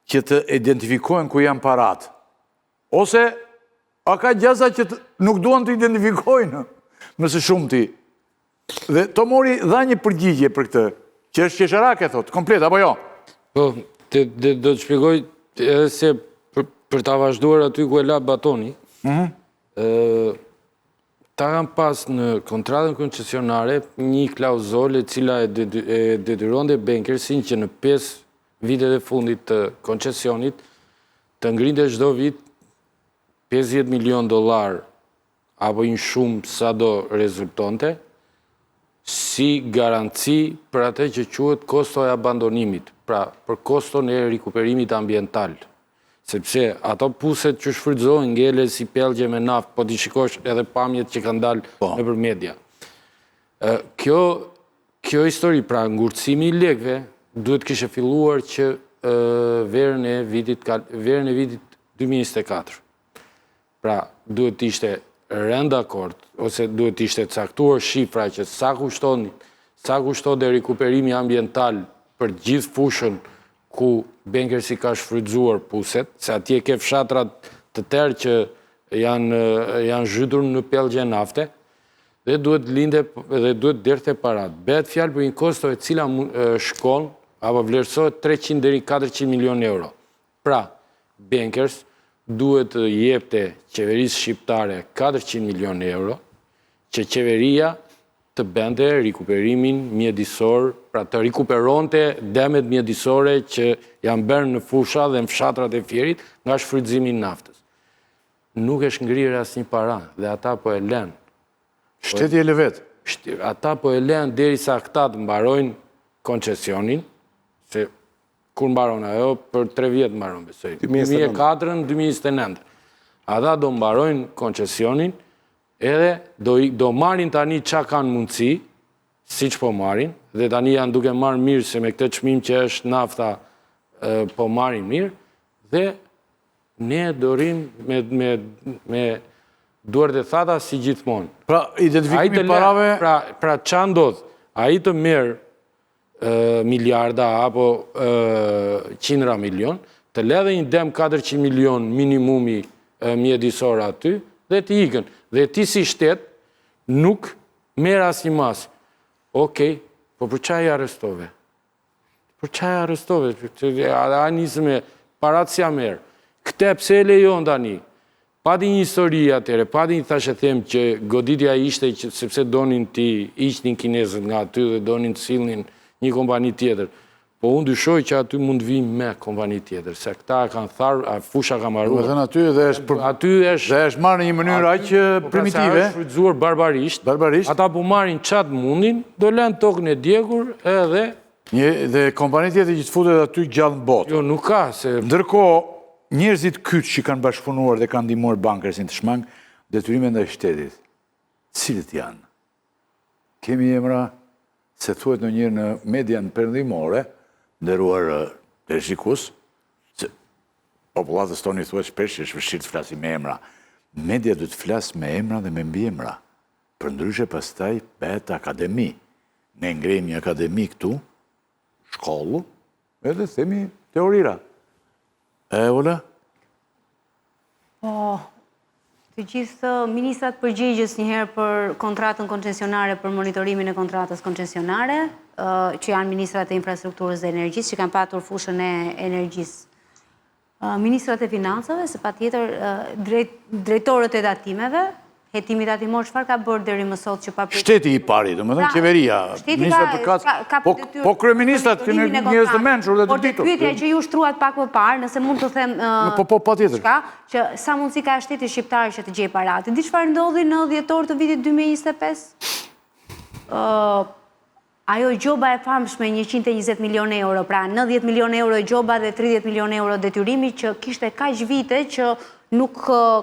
që të identifikojnë ku janë parat? Ose a ka gjasa që nuk duan të identifikojnë mësë shumë ti? Dhe Tomori dha një përgjigje për këtë, që është qesharake, thot, komplet, apo jo? Po, do të shpjegoj edhe se për ta vazhduar aty ku e la batoni, ta kanë pas në kontratën koncesionare një klauzole cila e detyronte bankersin që në 5 vitet e fundit të koncesionit të ngrinte çdo vit $50 milion apo një shumë sa do rezultonte si garanci për atë që quhet kosto e abandonimit, pra për koston e rikuperimit ambiental. Sepse ato puset që shfrytëzohen ngele si pellgje me naftë, po ti shikosh edhe pamjet që kanë dalë nëpër media. Kjo histori, pra ngurtësimi i lekëve, duhet kishte filluar që verën e vitit 2024. Pra duhet ishte rend dakord, ose duhet ishte caktuar shifra që sa kushton dhe rikuperimi ambiental për gjithë fushën ku bankersi ka shfrytzuar puset, se atje ke fshatrat të tërë që janë zhytur në pellgje nafte, dhe duhet linde dhe duhet derte parat. Bëhet fjalë për një kosto e cila shkon apo vlerësohet 300 deri 400 milion euro. Pra, bankers duhet të jepte qeverisë shqiptare 400 milion euro, që qeveria të bente rikuperimin mjedisor, pra të rikuperonte demet mjedisore që janë bërë në fusha dhe në fshatrat e Fierit nga shfrytëzimi i naftës. Nuk e shngrirë asnjë para dhe ata po e lënë. Shteti e lë vetë. Ata po e lënë derisa këta të mbarojnë koncesionin, se kur mbaron ajo, për 3 vjet mbaron, besoj. 2004-2029. Ata do mbarojnë koncesionin, edhe do marrin tani qa kanë mundësi, si që po marrin, dhe tani janë duke marrë mirë se me këtë çmim që është nafta po marrin mirë, dhe ne dorim me duart e thata si gjithmonë. Pra, identifikimi parave... Pra qa ndodh, a i të merë miliarda apo qindra milion, të ledhe një dem 400 milion minimumi mjedisor aty, dhe të ikën. Dhe ti si shtet, nuk merë as një masë. Okej, po për qaj arrestove? Për qaj arrestove? A njësë me parat si a merë. Këte pse e lejon tani? Pati një histori atere, pati një thashe them që goditja ishte sepse donin ti ishtin kinezët nga aty dhe donin të silnin një kompani tjetër. Po unë dyshoj që aty mund vim me kompani tjetër, se këta kanë tharë, fusha ka marruar. Aty është marrë një mënyrë aqë primitive. Përsa është frydzuar barbarisht. Ata po marrin qatë mundin, do lënë tokën e djegur edhe... Dhe kompani tjetër që të futet aty gjallë në botë. Jo, nuk ka, se... Ndërkohë, njerëzit kyç që kanë bashkëpunuar dhe kanë ndihmuar bankersin të shmang, detyrime ndaj shtetit. Cilët janë? Kemi emra, se thuhet ndonjëherë në median perëndimore, nderuar shikus, që popullatës toni thuhet shpesh që është vështirë të flasim me emra. Media duhet të flasë me emra dhe me mbiemra. Përndryshe pastaj bëhet akademi. Ne ngrejmë një akademi këtu, shkollu, edhe themi teorira. Ola? Po, të gjithë ministrat përgjigjës njëherë për kontratën koncesionare, për monitorimin e kontratës koncesionare, që janë ministrat e infrastrukturës dhe energjisë, që kanë patur fushën e energjisë. Ministrat e financave, se pa tjetër drejtorët e datimeve, hetimit atimor, çfarë ka bërë deri më sot që pa pritur? Shteti i pari, domethënë qeveria. Shteti ka po kryeministrat kanë njerëz të mençur dhe të ditur. Por pyetja që ju shtruat pak më parë, nëse mund të them po patjetër. Që sa mundësi ka shteti shqiptar që të gjejë paratë. Di çfarë ndodhi në dhjetor të vitit 2025? Ajo gjoba e famshme 120 milion euro, pra 90 milion euro e gjoba dhe 30 milion euro detyrimi që kishte kaq vite që nuk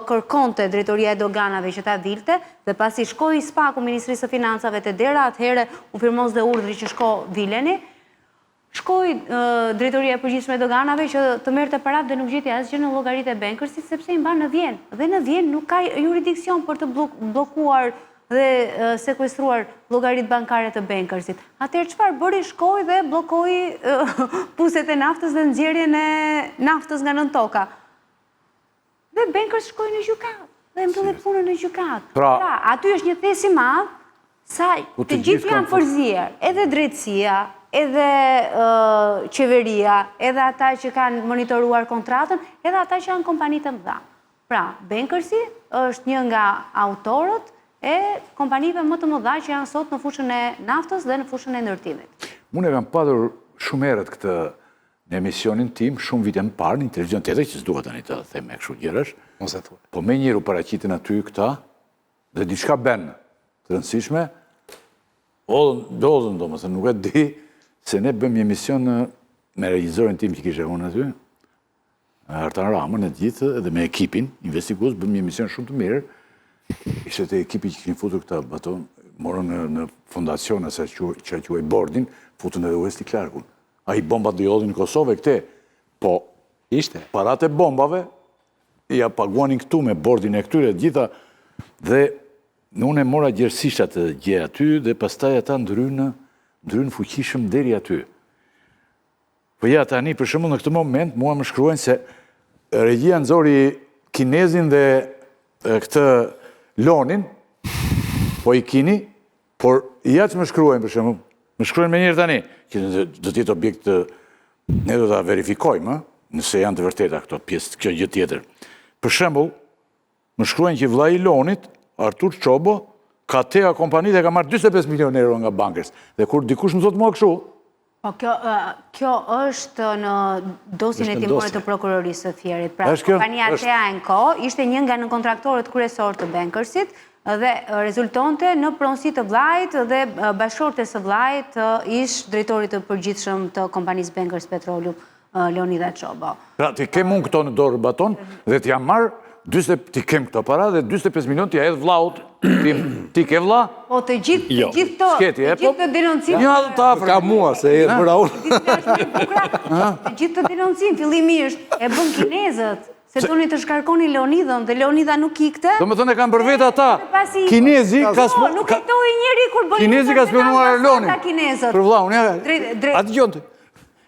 kërkonte drejtoria e doganave që ta vilte, dhe pasi shkoi SPAK-u Ministrisë së Financave te dera, atëherë u firmos dhe urdhri që shko vileni, shkoi drejtoria e përgjithshme e doganave që të merrte paratë dhe nuk gjeti asgjë në llogaritë e Bankersit sepse i mban në Vjenë. Dhe në Vjenë nuk ka jurisdiksion për të bllokuar dhe sekuestruar llogaritë bankare të Bankersit. Atëherë çfarë bëri? Shkoi dhe bllokoi puset e naftës dhe nxjerrjen e naftës nga nën toka. Dhe Bankers shkoi në gjykatë dhe mbylli punën në gjykatë. Pra, aty është një thes i madh sa të gjithë janë përzier, edhe drejtësia, edhe qeveria, edhe ata që kanë monitoruar kontratën, edhe ata që janë kompani të mëdha. Pra, Bankersi është një nga autorët e kompanive më të mëdha që janë sot në fushën e naftës dhe në fushën e ndërtimit. Unë e kam padur shumë herët këtë në emisionin tim, shumë vite më parë, në televizion tjetër, që s'duhet tani të them me kështu gjërash, po me njëru paraqitin aty këta, dhe diçka ben të rëndësishme, dozën do mëse, nuk e di, se ne bëm një emision me regjizorin tim që kishe unë aty, Artan Ramën e gjithë, edhe me ekipin, investigus, bëm një emision shumë të mirë, ishte të ekipi që kishin futur këta baton, morën në fondacion, ase që quaj bordin, futën edhe Westi Clarkun. A i bombat dhe jodhin në Kosovë e këte, po ishte parat e bombave, ja paguanin këtu me bordin e këtyre gjitha, dhe unë e mora gjerësisht atë gje aty, dhe pastaj ata ndrynë fuqishëm deri aty. Po ja tani, për shembull në këtë moment, mua më shkruajnë se regjia nxori kinezin dhe këtë lonin, po i kini, por ja që më shkruajnë për shembull, më shkruajnë me njërë tani, që do t'jetë objekt, ne do t'a verifikojmë, nëse janë të vërteta këto pjesë, kjo gjë tjetër. Për shembull, më shkruajnë që vllai i Lonit, Artur Çobo, ka Tea kompanit e ka marrë 45 milion euro nga Bankers. Dhe kur dikush më thotë mua kështu, po kjo është në dosjen e timore të prokurorisë së Fierit. Pra, kompania Tea & Co ishte një nga nënkontraktorët kryesor të Bankersit, dhe rezultonte në pronësi të vllajt dhe bashkëshortes së vllajt ish drejtori të përgjithshëm të kompanisë Bankers Petroleum, Leonida Çobo. Pra, ti ke mund këto në dorë baton dhe t'jam marrë ti kem këto para dhe 45 milion t'ja edhe vlaut, ti ke vlla? Po të gjithë të denoncim... Një adhë të afrë. Ka mua, se e bëra unë. Të gjithë të denoncim, fillimisht, e bën kinezët, se doni të shkarkoni Leonidën, dhe Leonida nuk ikte. Do me thënë e kam për vetë ata. Kinezi ka... Nuk jetoj njeri kur bëjnë... Kinezi ka spionuar Erloni. Për vlla, unë atë gjonte.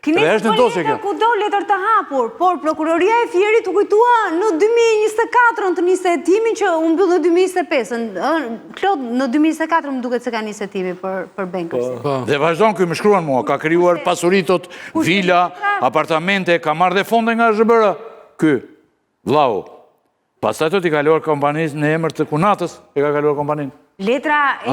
Kinezi po letër ku do letër të hapur, por prokuroria e Fierit u kujtua në 2024 të nisë hetimin që u mbyll në 2025. Klod, në 2024 më duket se ka nisë hetimi për Bankersin. Dhe vazhdon ky më shkruan mua, ka krijuar pasuritot, vila, apartamente, ka marrë dhe fonde nga ZBR. Ky, vllau. Pastaj të t'i kaluar kompanisë në emër të Kunatës, e ka kaluar kompaninë. Letra e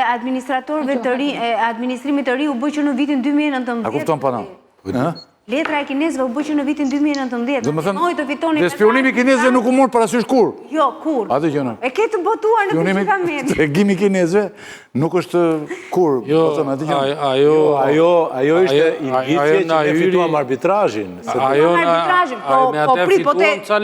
administratorëve të ri, e administrimit të ri u bë që në vitin 2019. A kupton pa na? Letra e kinezëve u bë që në vitin 2019. Do të thënë, dhe spionimi kinezëve nuk u mor parasysh kur. Jo, kur. A dëgjona. E ke të botuar në të gjitha mediat. Tregimi kinezëve nuk është kur. Jo, ajo ishte indicje që ne fituam arbitrazhin. Ajo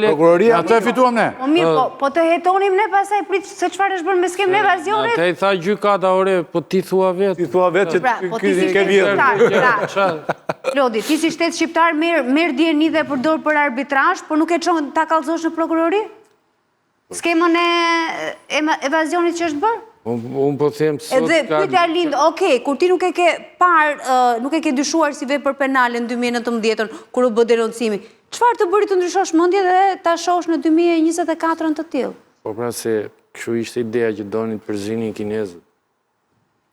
prokuroria atë e fituam ne. Po mirë, po të hetonim ne pasaj prit se çfarë është bërë me skemë evazionit. Atë i tha gjykata, ore, po ti thua vetë. Ti thua vetë që ky ke vjedhur. Lodi, ti si shtet shqiptar merr dieni dhe përdor për arbitrazh, por nuk e çon ta kallëzosh në prokurori? Skemën e evazionit që është bërë? Unë po them sot... Edhe pyetja lind, okej, kur ti nuk e ke parë, nuk e ke dyshuar si vepër penale në 2019, kur u bë denoncimi, çfarë të bëri të ndryshosh mendje dhe ta shohësh në 2024 të tillë? Po pra se kështu ishte ideja që donin të përzinin kinezët.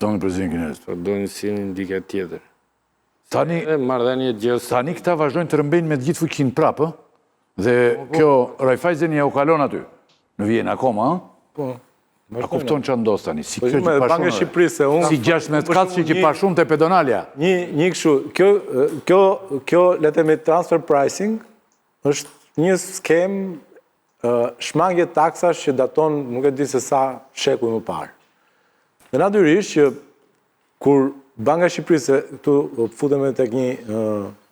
Donin përzinin kinezët. Po donin si një ndika tjetër. Tani Tani këta vazhdojnë të rëmbejnë me të gjithë fuqinë prapë, dhe kjo Raiffeisen ja u kalon aty, në Vjenë akoma, a kupton që ndosë tani, si kjo që pa shumë, si 16 katë që pa shumë të pedonalja. Një këshu, kjo letemi transfer pricing është një skem shmangje taksash që daton nuk e di se sa shekuj më parë. Dhe natyrisht që kur Banka Shqipërisë, këtu futeme tek një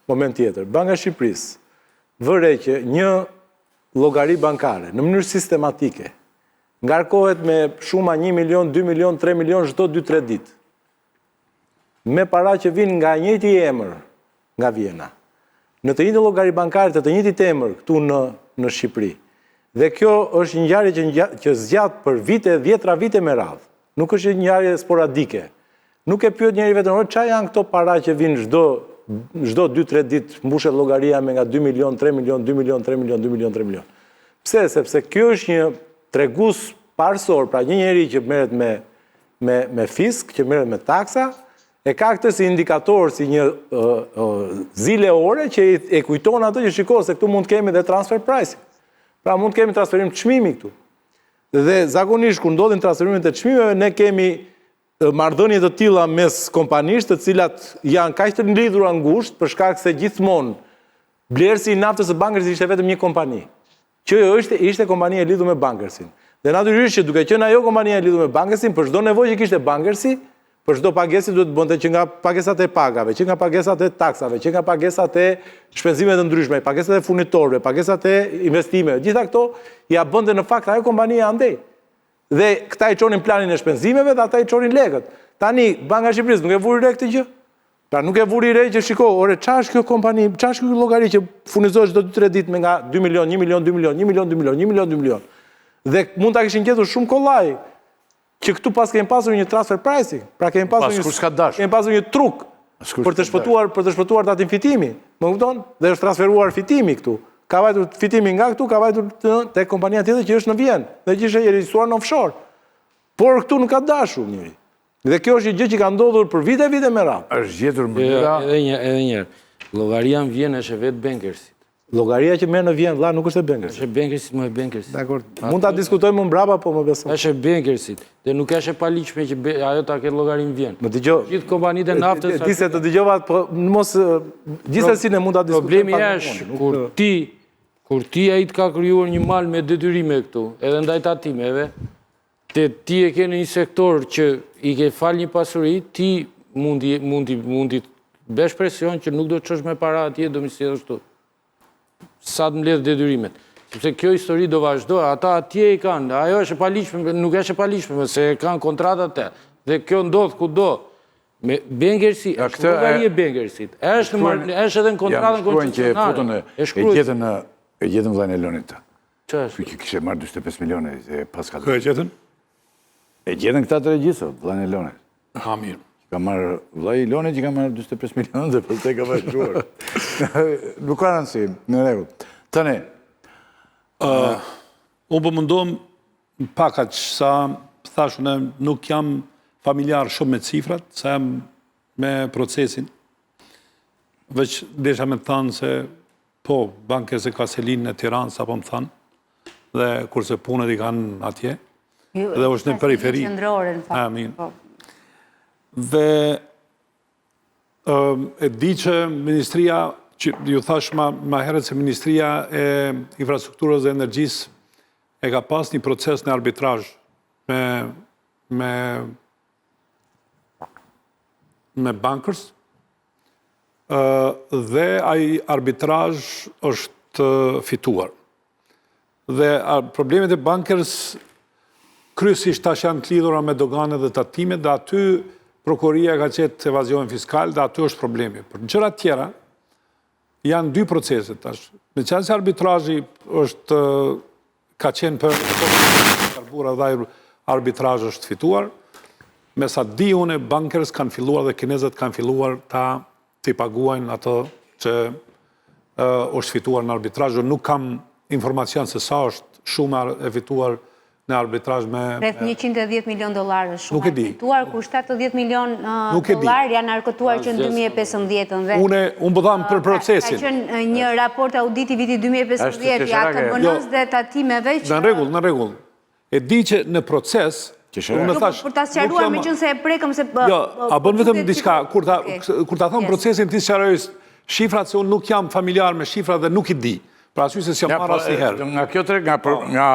moment tjetër, Banka Shqipërisë vëre që një llogari bankare në mënyrë sistematike ngarkohet me shuma 1 milion, 2 milion, 3 milion çdo 2-3 ditë. Me para që vinë nga njëjti emër nga Vjena. Në të njëjtin llogari bankare të njëjtit emër këtu në Shqipëri. Dhe kjo është një ngjarje që zgjat për vite, 10 vite me radhë. Nuk është një ngjarje sporadike. Nuk e pyet njëri vetëm, çfarë janë këto para që vinë çdo 2-3 ditë mbushet llogaria me nga 2 milion, 3 milion, 2 milion, 3 milion, 2 milion, 3 milion. Pse? Sepse kjo është një tregues parsor, pra një njeri që merret me fisk, që merret me taksa, e ka këtë si indikator, si një zile ore që e kujton atë që shiko se këtu mund të kemi dhe transfer pricing. Pra mund të kemi transferim të çmimi këtu. Dhe zakonisht kur ndodhin transferimet e çmimeve, ne kemi marrëdhënie të tilla mes kompanish të cilat janë kaq të lidhura ngushtë për shkak se gjithmonë blerësi i naftës së Bankersit ishte vetëm një kompani, që ishte kompania e lidhur me Bankersin. Dhe natyrisht që duke qenë ajo kompania e lidhur me Bankersin, për çdo nevojë që kishte Bankersi, për çdo pagesë duhet të bënte që nga pagesat e pagave, që nga pagesat e taksave, që nga pagesat e shpenzimeve të ndryshme, pagesat e furnitorëve, pagesat e investimeve, gjitha këto ja bënte në fakt ajo kompania andej. Dhe këta i çonin planin e shpenzimeve dhe ata i çonin lekët. Tani, Banka e Shqipërisë nuk e vuri re këtë gjë? Pra nuk e vuri re që shiko, ore, çfarë është kjo kompani, çfarë është kjo llogari që furnizohet çdo 2-3 ditë me nga 2 milion, 1 milion, 2 milion, 1 milion, 2 milion, 1 milion, 2 milion. Dhe mund ta kishin gjetur shumë kollaj që këtu pas kemi pasur një transfer pricing. Pra kemi pasur një truk për të shpëtuar datin fitimi. Më kupton? Dhe është transferuar fitimi këtu. Ka vajtur fitimi nga këtu, ka vajtur te kompania tjetër që është në Vjenë, dhe që ishte regjistruar në offshore. Por këtu nuk ka dashur njëri. Dhe kjo është një gjë që ka ndodhur për vite me radhë. Është gjetur mënyra. Edhe një. Llogaria në Vjenë është vetë Bankersit. Llogaria që merr në Vjenë, vlla, nuk është e Bankersit. Është Bankersit, më e Bankersit. Dakor. Mund ta diskutojmë më mbrapa, po më beso. Është e Bankersit. Dhe nuk është e paligjshme që ajo ta ketë llogarinë në Vjenë. Më dëgjoj. Gjithë kompanitë e naftës. Dise të dëgjova, po mos gjithsesi ne mund ta diskutojmë. Problemi është kur ti ai të ka krijuar një mal me detyrime këtu, edhe ndaj tatimeve, ti e ke në një sektor që i ke fal një pasuri, ti mundi bësh presion që nuk do të çosh me para atje, do më sjellësh këtu. Sa të mbledh detyrimet. sepse kjo histori do vazhdoj, ata atje i kanë, ajo është e paligjshme, nuk është e paligjshme, se kanë kontratat e, dhe kjo ndodh kudo. Me Bengersi, është llogari e Bengersit. Është edhe në kontratën koncesionare. E gjetën vllajën e Lonit të. Ç'është? Që kishte marrë 45 milionë e pas ka. Kë e gjetën? E gjetën këta të regjistrat, vllajën e Lonit. Ha, mirë. Ka marrë vllai i Lonit që ka marrë 45 milionë dhe pastaj ka vazhduar. Nuk ka rëndësi, në rregull. Tani, unë po mundohem pak aq sa thash unë nuk jam familjar shumë me cifrat, sa jam me procesin. Veç desha me thënë se po, Bankës e Kaselin në Tiranë, sa po më thënë, dhe kurse punët i kanë atje, dhe është në periferi. Qendrore, në fakt. Mirë. Dhe e di që Ministria, që ju thash ma herët se Ministria e Infrastrukturës dhe Energjisë e ka pas një proces në arbitrazh me bankers, dhe ai arbitrazh është fituar. Dhe problemet e bankers kryesisht tash janë të lidhura me dogane dhe tatimet, dhe aty prokuria ka qetë evazion fiskal, dhe aty është problemi. Për gjëra tjera, janë dy proceset tash. Me qenë se arbitrazhi është ka qenë për karbura dhe arbitrazh është fituar, me sa di unë, bankers kanë filluar dhe kinezët kanë filluar të paguajnë ato që është fituar në arbitrazh. Nuk kam informacion se sa është shumë e fituar në arbitrazh me... Rreth 110 milion dollar është Nuk e shumë di. fituar, kur 70 milion dollar janë argëtuar që në 2015 dhe... Unë po tham për procesin. Ka qenë një raport auditi viti 2015 i AKB-s dhe tatimeve që... Në rregull. E di që në proces... Për ta sqaruar me qënë se e prekëm se... Jo, a bën vetëm diçka, kur ta thon procesin ti sqaroj shifrat, se unë nuk jam familjar me shifrat dhe nuk i di. Pra arsye se s'jam marrë asnjëherë. Nga kjo nga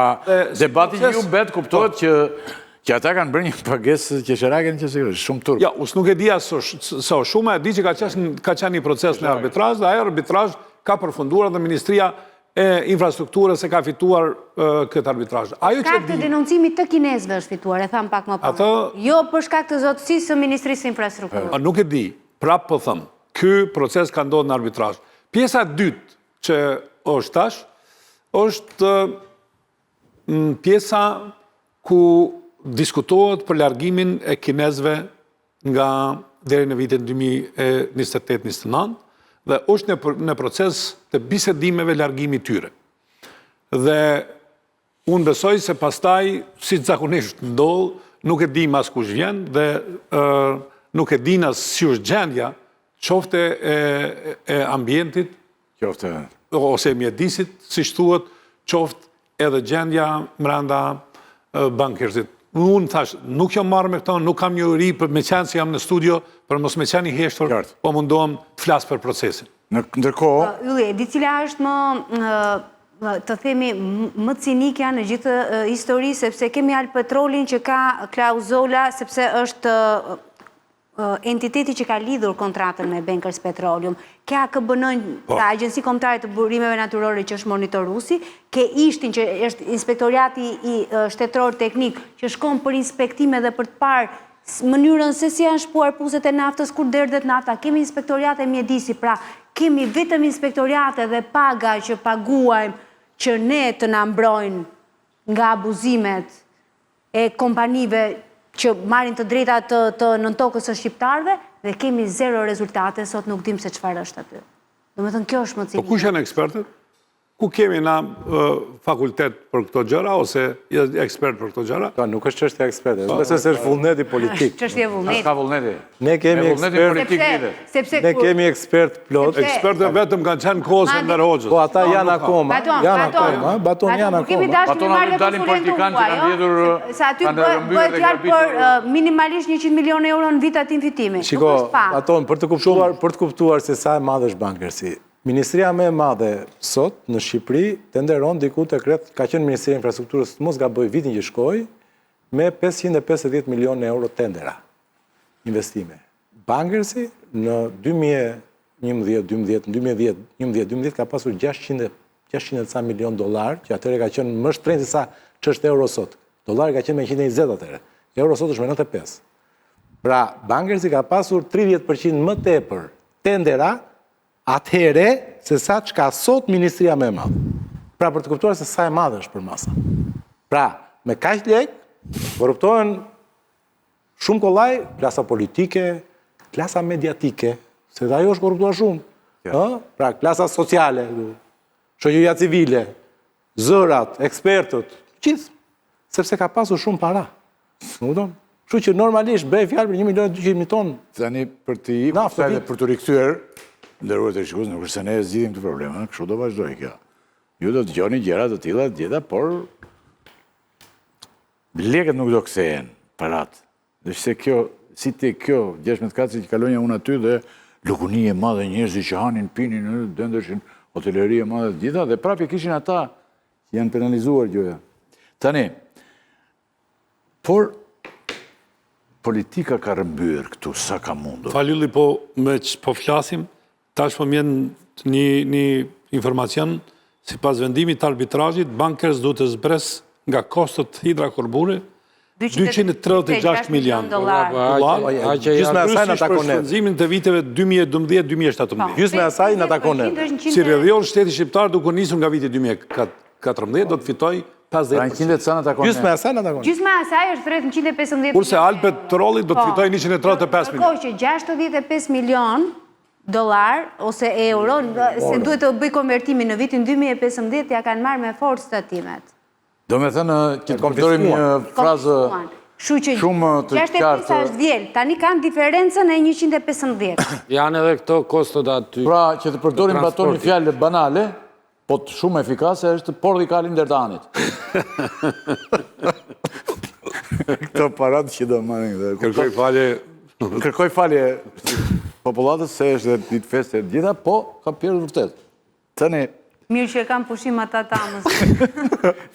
debati që ju bet kuptohet që ata kanë bërë një pagesë qesharake në qeverisë, shumë turp. Ja, nuk e di as sa shumë, e di që ka qenë një proces në arbitrazh, dhe ai arbitrazh ka përfunduar dhe Ministria e Infrastrukturës e ka fituar këtë arbitrazh. Shkak të denoncimit të kinezëve është fituar, e tham pak më parë. Jo për shkak të zotësisë së Ministrisë së Infrastrukturës. Nuk e di, prapë po them, ky proces ka ndodhur në arbitrazh. Pjesa e dytë që është tash, është pjesa ku diskutohet për largimin e kinezëve nga deri në vitin 2028-2029, dhe është në proces të bisedimeve largimi tyre. Dhe unë besoj se pastaj, si zakonisht ndodh, nuk e di mas kush vjen, dhe nuk e di as si është gjendja, qofte e ambientit, ose mjedisit, si thuhet, qofte edhe gjendja mrenda bankersit. Unë thash, nuk jam marrë me këto, nuk kam një uri për me qenë se jam në studio, për mos me qenë i heshtur, po mundohem të flasë për procesin. Ndërkohë... Ylli, di cila është më, të themi, më cinike në gjithë histori, sepse kemi Alpetrolin që ka klauzola, sepse është entiteti që ka lidhur kontratën me Bankers Petroleum, ke AKB-n, ka Agjenci Kombëtare të Burimeve Natyrore që është monitorusi, ke ishtin që është inspektoriati i shtetëror teknik që shkon për inspektime dhe për të parë mënyrën se si janë shpuar puzet e naftës kur derdhet nafta, kemi inspektoriate mjedisi, pra kemi vetëm inspektoriate dhe paga që paguajmë që ne të na mbrojnë nga abuzimet e kompanive që marrin të drejta të nëntokës së shqiptarëve, dhe kemi zero rezultate, sot nuk dim se çfarë është aty. Domethënë kjo është më cinike. Po kush janë ekspertët? Ku kemi na fakultet për këto gjëra, ose ekspert për këto gjëra? Nuk është çështje ekspertë, besoj se është vullneti politik. Çështje vullneti. Ka vullneti. Ne kemi ekspert plot. Ekspertët vetëm kanë qenë kohës e Enver Hoxhës. Po ata janë akoma. Baton janë akoma. Baton aty dalin politikanë që kanë vjedhur. Sa aty bëhet fjalë për minimalisht 100 milionë euro në vit aty fitimi. Shiko, Baton, për të kuptuar se sa e madhe është Bankersi. Ministria më e madhe sot në Shqipëri tenderon diku tek rreth, ka qenë Ministria e Infrastrukturës, mos gaboj vitin që shkoi, me 550 milionë euro tendera investime. Bankersi në 2011-12 ka pasur 600 $600 milion, që atëre ka qenë më shtrenjtë se sa ç'është euro sot. Dollari ka qenë me 120 atëre. Euro sot është me 95. Pra, Bankersi ka pasur 30% më tepër tendera atëhere se sa ç'ka sot Ministria më e madhe. Pra, për të kuptuar se sa e madhe është për masa. Pra, me kaq lek, korruptohen shumë kollaj klasa politike, klasa mediatike, se dhe ajo është korruptuar shumë. Pra, klasa sociale, shoqëria civile, zërat, ekspertët, gjithë, sepse ka pasur shumë para. Kështu që normalisht bëj fjalë për 1.200.000 tonë. Tani për të ikur për të rikthyer, nderuar të shikues, nuk është se ne zgjidhim këtë problem, kështu do vazhdoj kjo. Ju do të dëgjoni gjëra të tilla të gjitha, por lekët nuk do kthehen parat. Dhe se kjo, si te kjo 16 kaci që kalonja unë aty dhe lukuni e madhe, njerëzit që hanin, pinin, dëndërshin, hoteleri e madhe të gjitha, dhe prapë kishin ata që janë penalizuar gjoja. Tani, por politika ka rëmbyer këtu, sa ka mundur. Falylli, po me që po flasim, tash po mjen një informacion, si pas vendimit të arbitrazhit, Bankers du të zbres nga kostët hidrakarbure 236 milion dollar. Gjysme asaj në takon ne. Shpenzimin të viteve 2012-2017. Gjysme asaj në takon ne. Si rrjedhor shteti shqiptar duke nisur nga viti 2014 do të fitoj 50%. Gjysme asaj në takon ne. Gjysme asaj është rreth 115. Kurse Alpet Trolli do të fitoj 135 milion. Përkohë që 65 milion dollar ose euro, se duhet të bëj konvertimin në vitin 2015, ja kanë marrë me forcë statimet. Do me thënë që të përdorim një frazë shumë të qartë. 65 është vjel, tani kanë diferencën e 115. Janë edhe këto kostot aty. Pra që të përdorim bato një fjallë banale, po të shumë efikase është pordi kalin dërdanit. Këto parat që do marrin. Kërkoj falje popullatës se është dhe ditë feste e gjitha, po ka pjerë vërtet. Tani, Mirë që e kam pushim ata tamës.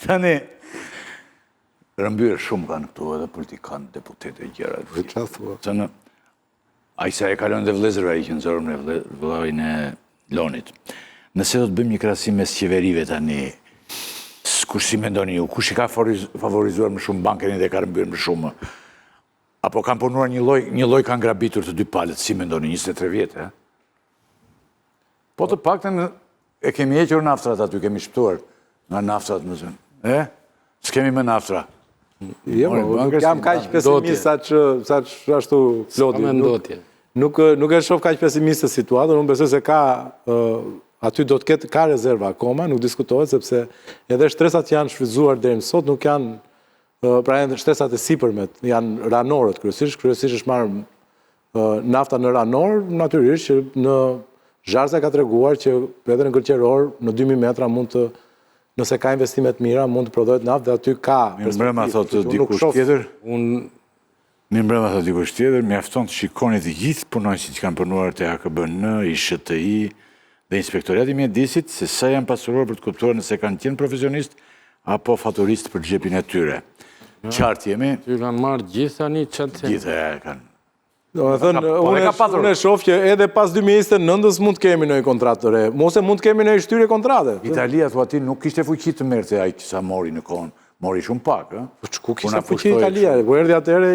tani, rëmbyrë shumë kanë këtu edhe politikanë, deputete e gjera. Tani, a i sa e kalon dhe vlezërve, i që nëzorëm në vlojnë e Lonit. Nëse do të bëjmë një krahasim mes qeverive tani, kush si mendoni ju, kush i ka favorizuar më shumë bankerin dhe ka rëmbyrë më shumë, apo kanë punuar një loj kanë grabitur të dy palët, si mendoni, 23 vjetë, Po të paktën e kemi hequr naftrat aty, kemi shpëtuar nga naftrat më zënë. S'kemi më naftra. Jo, nuk jam kaq pesimist sa që ashtu Flodi. Nuk e shoh kaq pesimist të situatën, unë besoj se ka aty do të ketë ka rezerva akoma, nuk diskutohet sepse edhe shtresat janë shfrytzuar deri më sot, nuk janë pra janë shtresat e sipërmet, janë ranorët kryesisht është marrë nafta në ranor, natyrisht që në Zharza ka treguar që edhe në gërqeror në 2000 metra mund të nëse ka investimet mira, mund të prodhohet naftë dhe aty ka Mirëmbrëma thotë dikush tjetër. Mirëmbrëma thotë dikush tjetër, mjafton të shikoni të gjithë punonjësit që kanë punuar te AKBN, ISHTI dhe Inspektorati i Mjedisit se sa janë pasuruar për të kuptuar nëse kanë qenë profesionist apo faturist për xhepin e tyre. Qartë jemi. Ty kanë marrë gjithë tani çatë. Gjithë kanë. Do të thënë, unë e shoh që edhe pas 2029-s mund të kemi një kontratë të re. Mose mund të kemi një shtyrje kontrate. Italia thua ti nuk kishte fuqi të merrte ai që sa mori në kohën. Mori shumë pak, ë? Po ku kishte fuqi Italia? Ku erdhi atëherë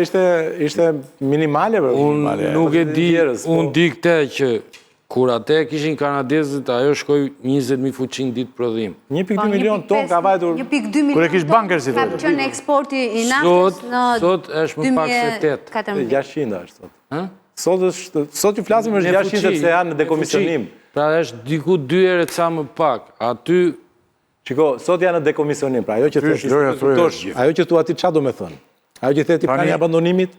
ishte minimale për Unë nuk e di, unë di këtë që kur atë kishin kanadezët, ajo shkoi 20.000 fuqin ditë prodhim. 1.2 milion ton ka vajtur. 1.2 milion. Kur e kish Bankersi ka qenë eksporti i naftës në Sot është më pak se 8. 600 është sot. Sot ju flasim është 600 sepse janë në dekomisionim. Pra është diku 2 herë ca më pak. Aty Shiko, sot janë në dekomisionim, pra ajo që thua ti çfarë do të thonë? Ajo që theti plani i abandonimit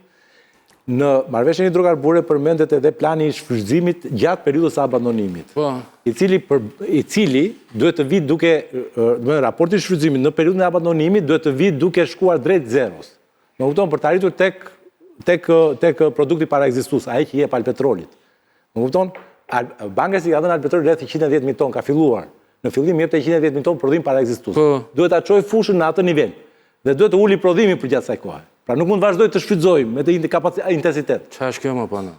në marrëveshjen e hidrokarbure përmendet edhe plani i shfrytëzimit gjatë periudhës së abandonimit. Po. I cili duhet të vitë duke, raporti i shfrytëzimit në periudhën e abandonimit duhet të vitë duke shkuar drejt zeros. Më kupton, për të arritur tek produkti paraekzistues, ai që jep Alpetrolit. Më kupton? Bankersi ka dhënë Alpetrolit rreth 110.000 ton, ka filluar. Në fillim jepte 110.000 ton prodhim paraekzistues. Duhet ta çojë fushën në atë nivel. Dhe duhet të uli prodhimin për gjatë kësaj kohe. Pra nuk mund vazhdoj të shfrytëzoj me të intensitet. Çfarë është kjo më pana?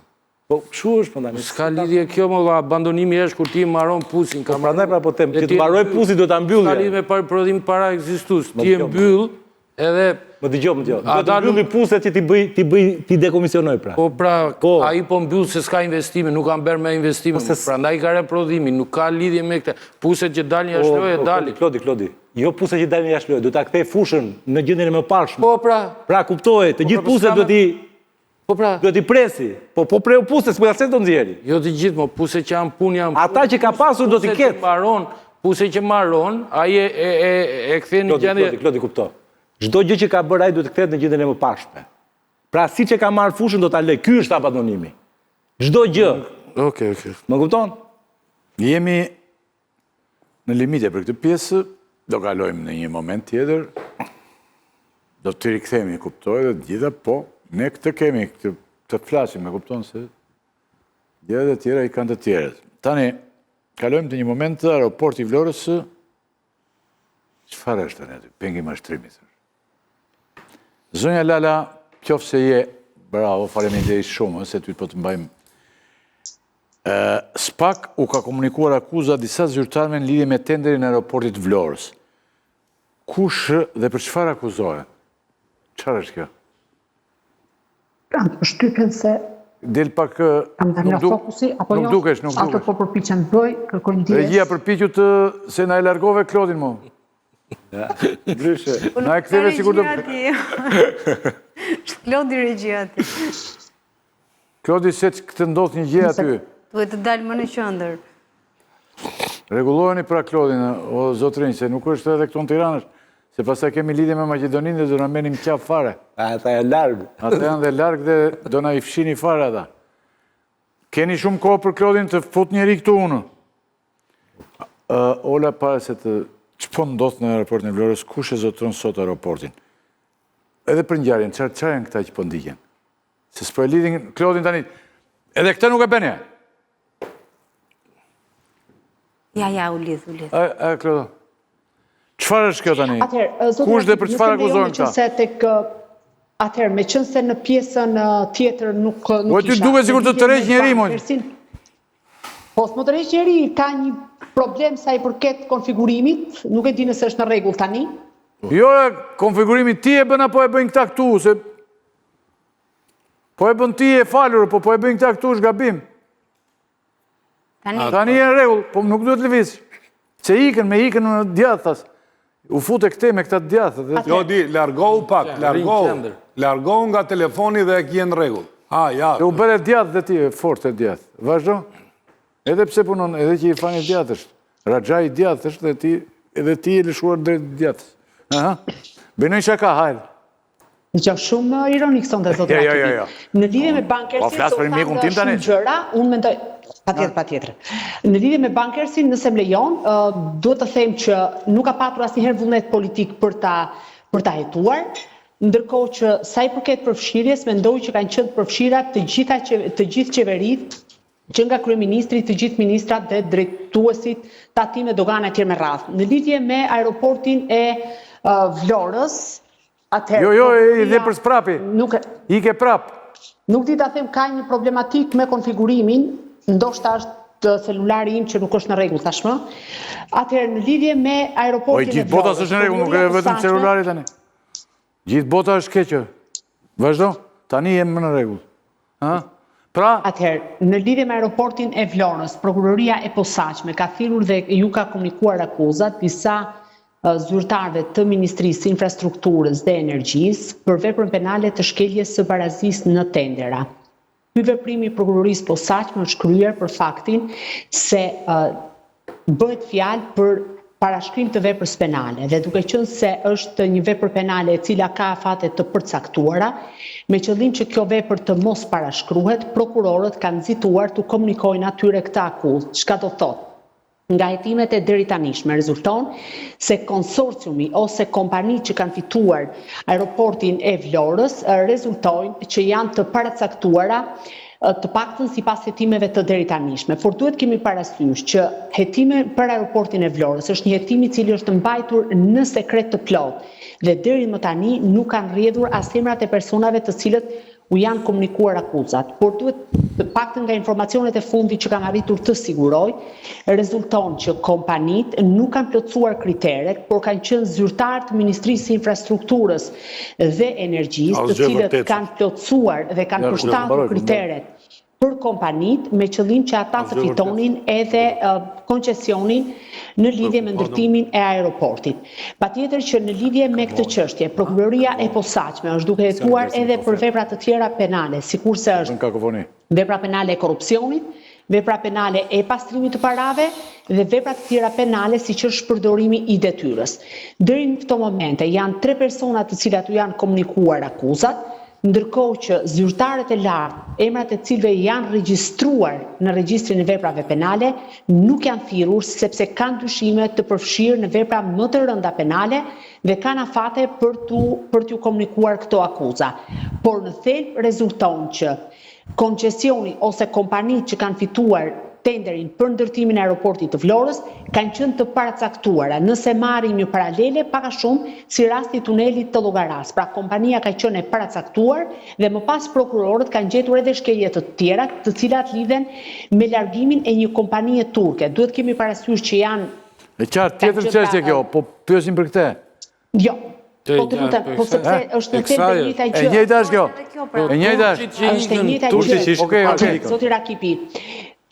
Po, kështu është më tani. S'ka lidhje kjo më dha, abandonimi është kur ti marron pusin. Po, prandaj pra po them, që të mbaroj pusi do ta mbyllje. S'ka lidhje me prodhim para ekzistus. Ti e mbyll edhe... Më dëgjoj. Do të mbylli puset që ti dekomisionoj pra. Po pra, ai po mbyll se s'ka investime, nuk kanë bërë me investime, prandaj ka reprodhimi, nuk ka lidhje me këtë. Puset që dalin jashtë lojë, dalin. Klodi. Jo puset që dalin jashtë lojë, do ta kthej fushën në gjendjen e mëparshme. Po pra. Pra kuptohet, të gjithë puset do t'i presi. Po preu puset, s'po ja se do nxjerri. Jo të gjithë, mo puset që janë punë janë. Ata që ka pasur do t'i ketë. Puset që marron, ai e kthen në gjendje. Klodi kupto. Çdo gjë që ka bërë ai do të kthehet në gjendjen e mëparshme. Pra siç e ka marrë fushën do ta lë. Ky është abandonimi. Çdo gjë. Okej. Më kupton? Jemi në limite për këtë pjesë, do kalojmë në një moment tjetër, do të rikthehemi, kuptoj, dhe gjitha, po, ne këtë kemi, të flasim, me kupton se gjitha dhe tjera i kanë të tjerët. Tani, kalojmë të një moment të aeroporti i Vlorës, çfarë është tani aty? Pengi mashtrimit. Zonja Lala, qoftë se je, bravo, faleminderit shumë, se ty po të mbajmë. SPAK u ka komunikuar akuza disa zyrtarëve në lidhje me tenderin e aeroportit Vlorës. Kush dhe për çfarë akuzohen? Çfarë është kjo? Kam përshtypjen se Del pak kam dalë fokusi apo jo? Nuk dukesh. Ato po përpiqem të bëj, kërkoj ndjes. Regjia përpiqu të se na e largove Klodin mo. Ndryshe. Na e ktheve sikur do. Klodi regjia aty. Klodi se këtë ndodh një gjë aty. Duhet të dalë më në qendër. Rregulloheni pra Klodin, o zotrinj, se nuk është edhe këtu në Tiranë, se pastaj kemi lidhje me Maqedoninë dhe do na merrim qaf fare. Ata janë larg. Ata janë dhe larg dhe do na i fshini fare ata. Keni shumë kohë për Klodin të fut njëri këtu unë. Ola, para se të ç'po ndodh në aeroportin e Vlorës, kush e zotron sot aeroportin? Edhe për ngjarjen, çfarë janë këta që po ndiqen? Se s'po e lidhin Klodin tani. Edhe këtë nuk e bën ja. Ja, u lidh. Klodo. Çfarë është kjo tani? Atëherë, kush dhe për çfarë akuzohen këta? Atëherë, meqense në pjesën tjetër nuk Po ty duket sikur të tërheq njeri mo. Po s'mo tërheq njeri, ka një problem sa i përket konfigurimit, nuk e di nëse është në rregull tani. Jo, konfigurimi ti e bën apo e bëjnë këta këtu, se po e bën ti e falur, po e bëjnë këta këtu është gabim. Tani e në rregull, po nuk duhet lëviz. Se ikën në djathas. U fute këte me këta djathas. Jo, largohu pak, largohu nga telefoni dhe e kje në rregull. U bere djath dhe ti, fort e djath. Vazhdo? Edhe pse punon, edhe që i fani djath është. Raja i djath është dhe edhe ti e lëshuar drejt djathës. Bëjnoj shaka, hajrë. Në që shumë ironik son dhe zotë Rakiti. Në lidhje me bankersin, flasë për mikun tim tani. Unë mendoj, patjetër. Në lidhje me bankersin, nëse më lejon, duhet të them që nuk ka patur asnjëherë vullnet politik për ta hetuar, ndërkohë që sa i përket përfshirjes, mendoj që kanë qenë përfshira të gjithë qeverit, që nga kryeministri, të gjithë ministrat dhe drejtuesit tatime dogana etj me radhë. Në lidhje me aeroportin e Vlorës, Jo, i dhe për sprapi. I ke prap. Nuk di ta them, ka një problematik me konfigurimin, ndoshta është celulari im që nuk është në rregull tashmë. Atëherë në lidhje me aeroportin e Vlorës. Gjithë bota është në rregull, nuk e vetëm celulari tani. Gjithë bota është keqë. Vazhdo, tani jem në rregull. Atëherë, në lidhje me aeroportin e Vlorës, prokuroria e posaçme ka thirrur dhe ju ka komunikuar akuzat disa zyrtarëve të Ministrisë Infrastrukturës dhe Energjisë për veprën penale të shkeljes së barazisë në tendera. Ky veprim i prokurorisë posaçme është kryer për faktin se bëhet fjalë për parashkrim të veprës penale dhe duke qenë se është një vepër penale e cila ka afate të përcaktuara, me qëllim që kjo vepër të mos parashkruhet, prokurorët kanë nxituar të komunikojnë atyre këtë akuzë. Çka do thotë? Nga hetimet e deri tanishme rezulton se konsorciumi ose kompanitë që kanë fituar aeroportin e Vlorës rezultojnë që janë të paracaktuara të paktën sipas hetimeve të deri tanishme. Por duhet kemi parasysh që hetimi për aeroportin e Vlorës është një hetim i cili është mbajtur në sekret të plotë dhe deri më tani nuk kanë rrjedhur as emrat e personave të cilët u janë komunikuar akuzat, por duhet të paktën nga informacionet e fundit që kam arritur të siguroj, rezulton që kompanitë nuk kanë plotësuar kriteret, por kanë qenë zyrtarë të Ministrisë së Infrastrukturës dhe Energjisë, të cilët kanë plotësuar dhe kanë përshtatur kriteret për kompanit me qëllim që ata të fitonin edhe koncesionin në lidhje me ndërtimin e aeroportit. Patjetër që në lidhje me këtë çështje, prokuroria e posaçme është duke hetuar edhe për vepra të tjera penale, sikurse është vepra penale e korrupsionit, vepra penale e pastrimit të parave dhe vepra të tjera penale siç është shpërdorimi i detyrës. Deri në këto momente janë 3 persona të cilat u janë komunikuar akuzat, ndërkohë që zyrtarët e lartë, emrat e cilëve janë regjistruar në regjistrin e veprave penale, nuk janë thirrur sepse kanë dyshime të përfshirë në vepra më të rënda penale dhe kanë afate për t'u komunikuar këto akuza. Por në thelb rezulton që koncesioni ose kompanitë që kanë fituar tenderin për ndërtimin e aeroportit të Vlorës kanë qenë të paracaktuara. Nëse marrim një paralele pak a shumë si rasti i tunelit të Llogaras, pra kompania ka qenë e paracaktuar dhe më pas prokurorët kanë gjetur edhe shkelje të tjera, të cilat lidhen me largimin e një kompanie turke. Duhet kemi parasysh që janë E qartë, tjetër çështje kjo, po pyesim për këtë. Jo. Po të lutem, po sepse është në thelb e njëjta gjë. E njëjta është kjo. E njëjta është e njëjta gjë. Okej. Zoti Rakipi,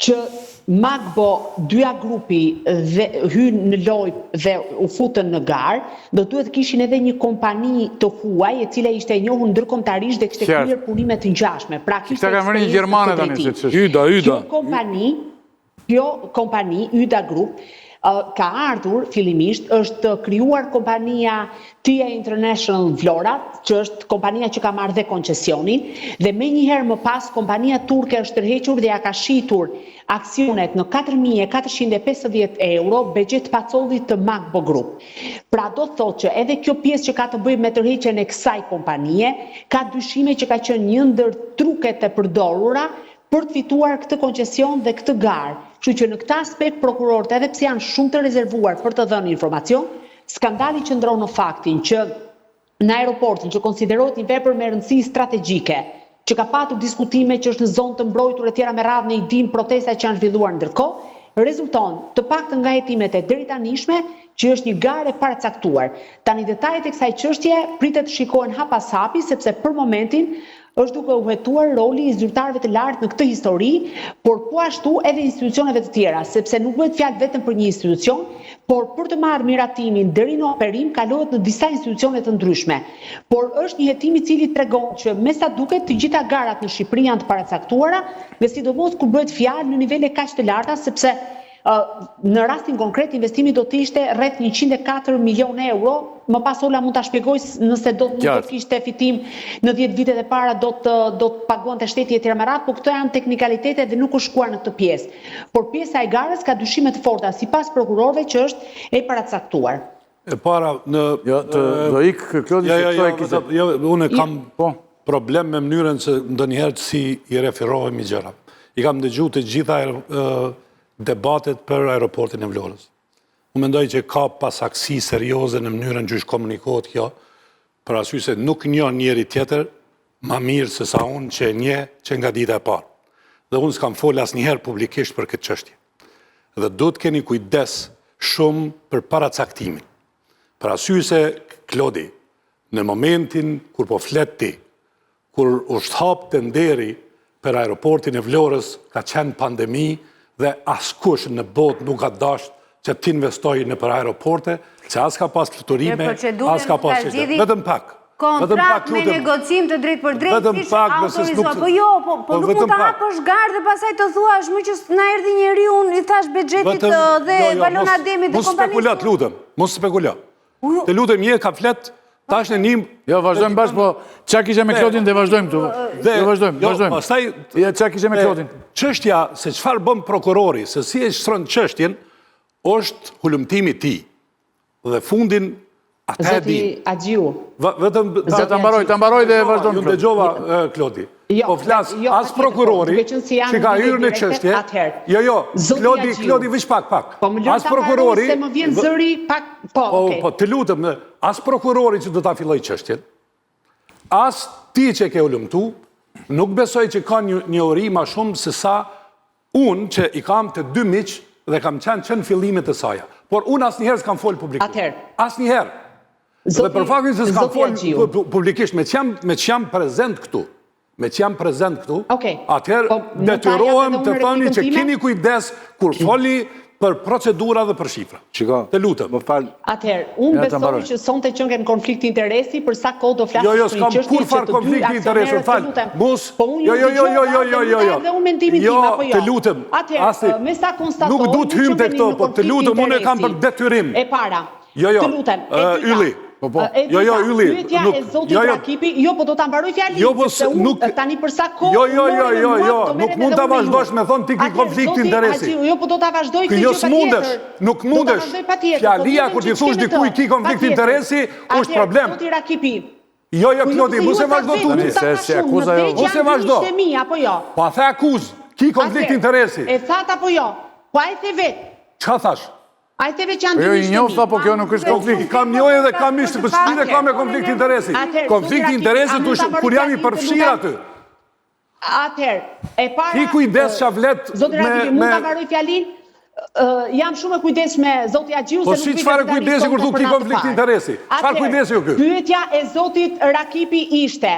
që Magbo, dyja grupi dhe hynë në lojë dhe u futën në garë, do duhet kishin edhe një kompani të huaj, e cila ishte e njohur ndërkombëtarisht dhe kishte kryer punime të ngjashme. Pra kishte eksperiencë gjermane tani se Yda. Kjo kompani, Yda Group, ka ardhur fillimisht, është krijuar kompania TIA International Vlora, që është kompania që ka marrë dhe koncesionin, dhe me njëherë më pas kompania turke është tërhequr dhe ja ka shitur aksionet në 4.450 euro begjet pacollit të Magbo Group. Pra do të thotë që edhe kjo pjesë që ka të bëjë me tërheqjen e kësaj kompanie, ka dyshime që ka qenë një ndër truket e përdorura për të fituar këtë koncesion dhe këtë garë. Kështu që në këtë aspekt prokurorët, edhe pse janë shumë të rezervuar për të dhënë informacion, skandali qëndron në faktin që në aeroportin që konsiderohet një vepër me rëndësi strategjike, që ka patur diskutime që është në zonë të mbrojtur e tjera me radhë në idim protesta që janë zhvilluar ndërkohë, rezulton të paktën nga hetimet e drejtanishme që është një garë e paracaktuar. Tani detajet e kësaj çështje pritet të shikohen hap pas hapi sepse për momentin është duke u hetuar roli i zyrtarëve të lartë në këtë histori, por po ashtu edhe institucioneve të tjera, sepse nuk bëhet fjalë vetëm për një institucion, por për të marrë miratimin deri në operim kalohet në disa institucione të ndryshme. Por është një hetim i cili tregon që me sa duket të gjitha garat në Shqipëri janë të paracaktuara dhe sidomos kur bëhet fjalë në nivele kaq të larta, sepse në rastin konkret investimi do të ishte rreth 104 milionë euro. Më pas Ola mund ta shpjegoj nëse nuk do të kishte fitim në 10 vitet e para do të paguante shteti etj me radhë, por këto janë teknikalitete dhe nuk është shkuar në këtë pjesë. Por pjesa e garës ka dyshime të forta sipas prokurorëve që është e paracaktuar. E para në do ik Klodi se këto e kishte. Jo, unë kam problem me mënyrën se ndonjëherë si i referohemi gjëra. I kam dëgjuar të gjitha debatet për aeroportin e Vlorës. Unë mendoj që ka pasaksi serioze në mënyrën që komunikohet kjo, për arsye se nuk njeh njëri tjetër më mirë se sa unë që që nga dita e parë. Dhe unë s'kam folë asnjëherë publikisht për këtë çështje. Dhe do të keni kujdes shumë për paracaktimin. Për arsye se Klodi, në momentin kur po flet ti, kur është hap tenderi për aeroportin e Vlorës, ka qenë pandemi dhe askush në botë nuk ka dashur që t'investojë në për aeroporte, që as ka pas fluturime, as ka pas çështje. Vetëm pak. Kontrakt me negocim të drejt për drejt, siç autorizuar. Po jo, po nuk mund ta hapësh garë dhe pastaj të thuash më që na erdhi njeriu, i thash buxhetit dhe balon ademit të kompanisë. Mos spekulo, lutem. Mos spekulo. Të lutem je ka flet tash në nim. Jo, vazhdojmë bashkë, po çka kishe me Klodin dhe vazhdojmë këtu. Jo, vazhdojmë. Pastaj çka kishe me Klodin. Çështja se çfarë bën prokurori, se si e shtron çështjen, është hulumtimi i tij. Dhe fundin atë e di. Zoti Axhiu. Vetëm ta mbaroj dhe vazhdojmë. Ju dëgjova Klodi. Po flas as prokurori që ka hyrë në çështje. Jo, Klodi veç pak. As prokurori se më vjen zëri pak, po të lutem, as prokurori që do ta filloj çështjen. As ti që ke hulumtu, Nuk besoj që ka një ori ma shumë se sa unë që i kam të 2 miq dhe kam qenë në fillimet e saja. Por unë asë njëherë s'kam folë publikisht. Atëherë. Asë njëherë. Dhe për faktin se s'kam folë publikisht, me që jam prezent këtu, atëherë detyrohem të thoni që keni kujdes kur foli për procedura dhe për shifra. Shiko, të lutem. Më falë. Atëherë, unë besoj që sonte që në konflikt interesi, për sa kohë do flasë Jo, s'kam kur farë konflikt interesi, falë. Mus, të lutem. Atëherë, me sa konstatoj, nuk du të hymë të këto, po të lutem, unë e kam për detyrim. E para, të lutem, Ylli. Ylli. Pyetja e zotit Rakipi, po do ta mbaroj fjalën, se unë tani për sa kohë nuk mund ta vazhdosh me thonë ti ki konflikt interesi. Po do ta vazhdoj këtë gjë patjetër. Nuk mundesh. Fjalia kur ti thush dikuj ki konflikt interesi, është problem. Zoti Rakipi. Klodi, mos e vazhdo tuti. Mos e vazhdo. Po a the akuz, ki konflikt interesi. E that apo jo? Po a e the vet? Ç'a thash? A e the vet që janë Jo, i njoft apo kjo nuk është konflikt. Kam njojë dhe kam ishte, për shpide kam e konflikt interesi. Konflikt interesi kur jam i përfshirë aty. Atëherë, e para... Ki kujdes që avlet me... Zotë Rakipi, mund të marroj fjalin? Jam shumë e kujdesme Zoti Agjiu... Po si çfarë kujdesi kur thu ki konflikt interesi? Çfarë kujdesi o kë? Pyetja e Zotit Rakipi ishte...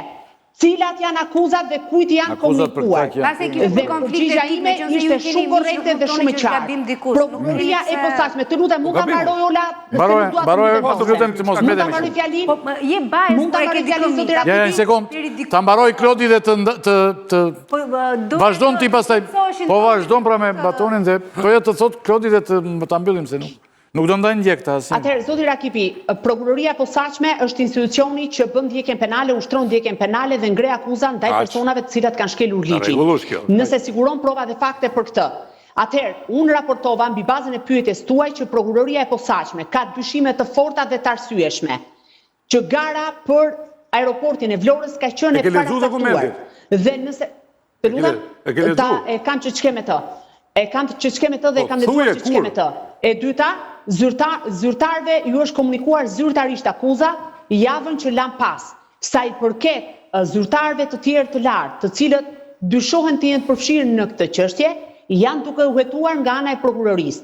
Cilat janë akuzat dhe kujt janë komunikuar. Dhe përgjigja ime ishte shumë korrekte dhe shumë qartë. Prokuroria e posaçme, të lutem, mund ta mbaroj Ola? Mbaroj, të lutem të mos mbetemi. Mund ta mbaroj fjalin? Je bajs, mund ta mbaroj fjalin Zoti Rakipi? Ja, një sekond. Ta mbaroj Klodi dhe të vazhdon ti pastaj. Po vazhdon pra me batonin dhe doja të thot Klodi dhe ta mbyllim se nuk do ndajnë ndjekta asnjë. Atëherë, Zoti Rakipi, Prokuroria e posaçme është institucioni që bën ndjekjen penale, ushtron ndjekjen penale dhe ngre akuza ndaj personave të cilat kanë shkelur ligjin. Nëse siguron prova dhe fakte për këtë. Atëherë, unë raportova mbi bazën e pyetjes tuaj që Prokuroria e posaçme ka dyshime të forta dhe të arsyeshme që gara për aeroportin e Vlorës ka qenë e paraqituar. Dhe nëse të lutem, e kam që ç'ke me të. E kam që ç'ke me të dhe e kam lexuar që ç'ke me të. E dyta, zyrtarëve ju është komunikuar zyrtarisht akuza javën që lan pas. Sa i përket zyrtarëve të tjerë të lartë, të cilët dyshohen të jenë të përfshirë në këtë çështje, janë duke u hetuar nga ana e prokurorisë.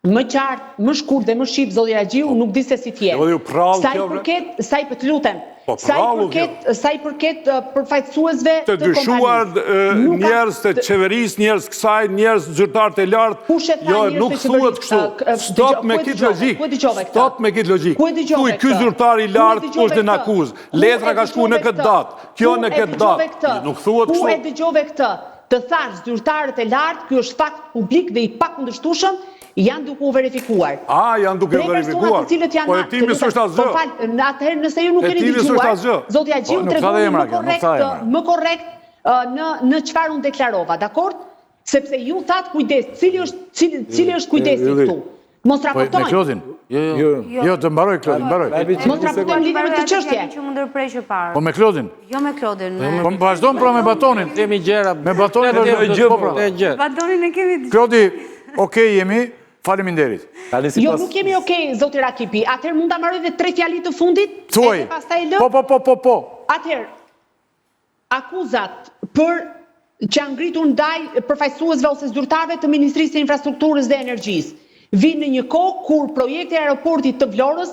Më qartë, më shkurt dhe më shqip, Zoti Agjiu, nuk di se si tjetë. Sa i përket përfaqësuesve të dyshuar njerëz të qeverisë, njerëz kësaj, njerëz zyrtar të lartë. Jo, nuk thuhet kështu. Stop me këtë logjik. Stop me këtë logjik. Thuaj ky zyrtar i lartë është në akuzë. Letra ka shkuar në këtë datë. Kjo në këtë datë. Nuk thuhet kështu. Ku e dëgjove këtë? Të thash zyrtarët e lartë, ky është fakt publik dhe i pakundërshtueshëm. Janë duke u verifikuar. Janë duke u verifikuar. Po e timi s'është asgjë. Atëherë nëse ju nuk keni dëgjuar, Zoti Agjiu tregoni më korrekt në çfarë unë deklarova, dakord? Sepse ju thatë kujdes, cili është kujdesi këtu? Mos raportojnë. Me Klodin? Jo, të mbaroj Klodin, mbaroj. Mos raportojnë lidhur me këtë çështje. Po me Klodin? Jo me Klodin. Po vazhdon pra me batonin. Kemi gjëra. Me batonin është gjë. Batonin e kemi. Klodi, okej jemi. Faleminderit. Jo, nuk jemi okej, Zoti Rakipi. Atëherë mund ta marrë edhe 3 fjali të fundit? Thuaj. Po. Atëherë, akuzat që janë ngritur ndaj përfaqësuesve ose zyrtarëve të Ministrisë së Infrastrukturës dhe Energjisë vinë në një kohë kur projekti i aeroportit të Vlorës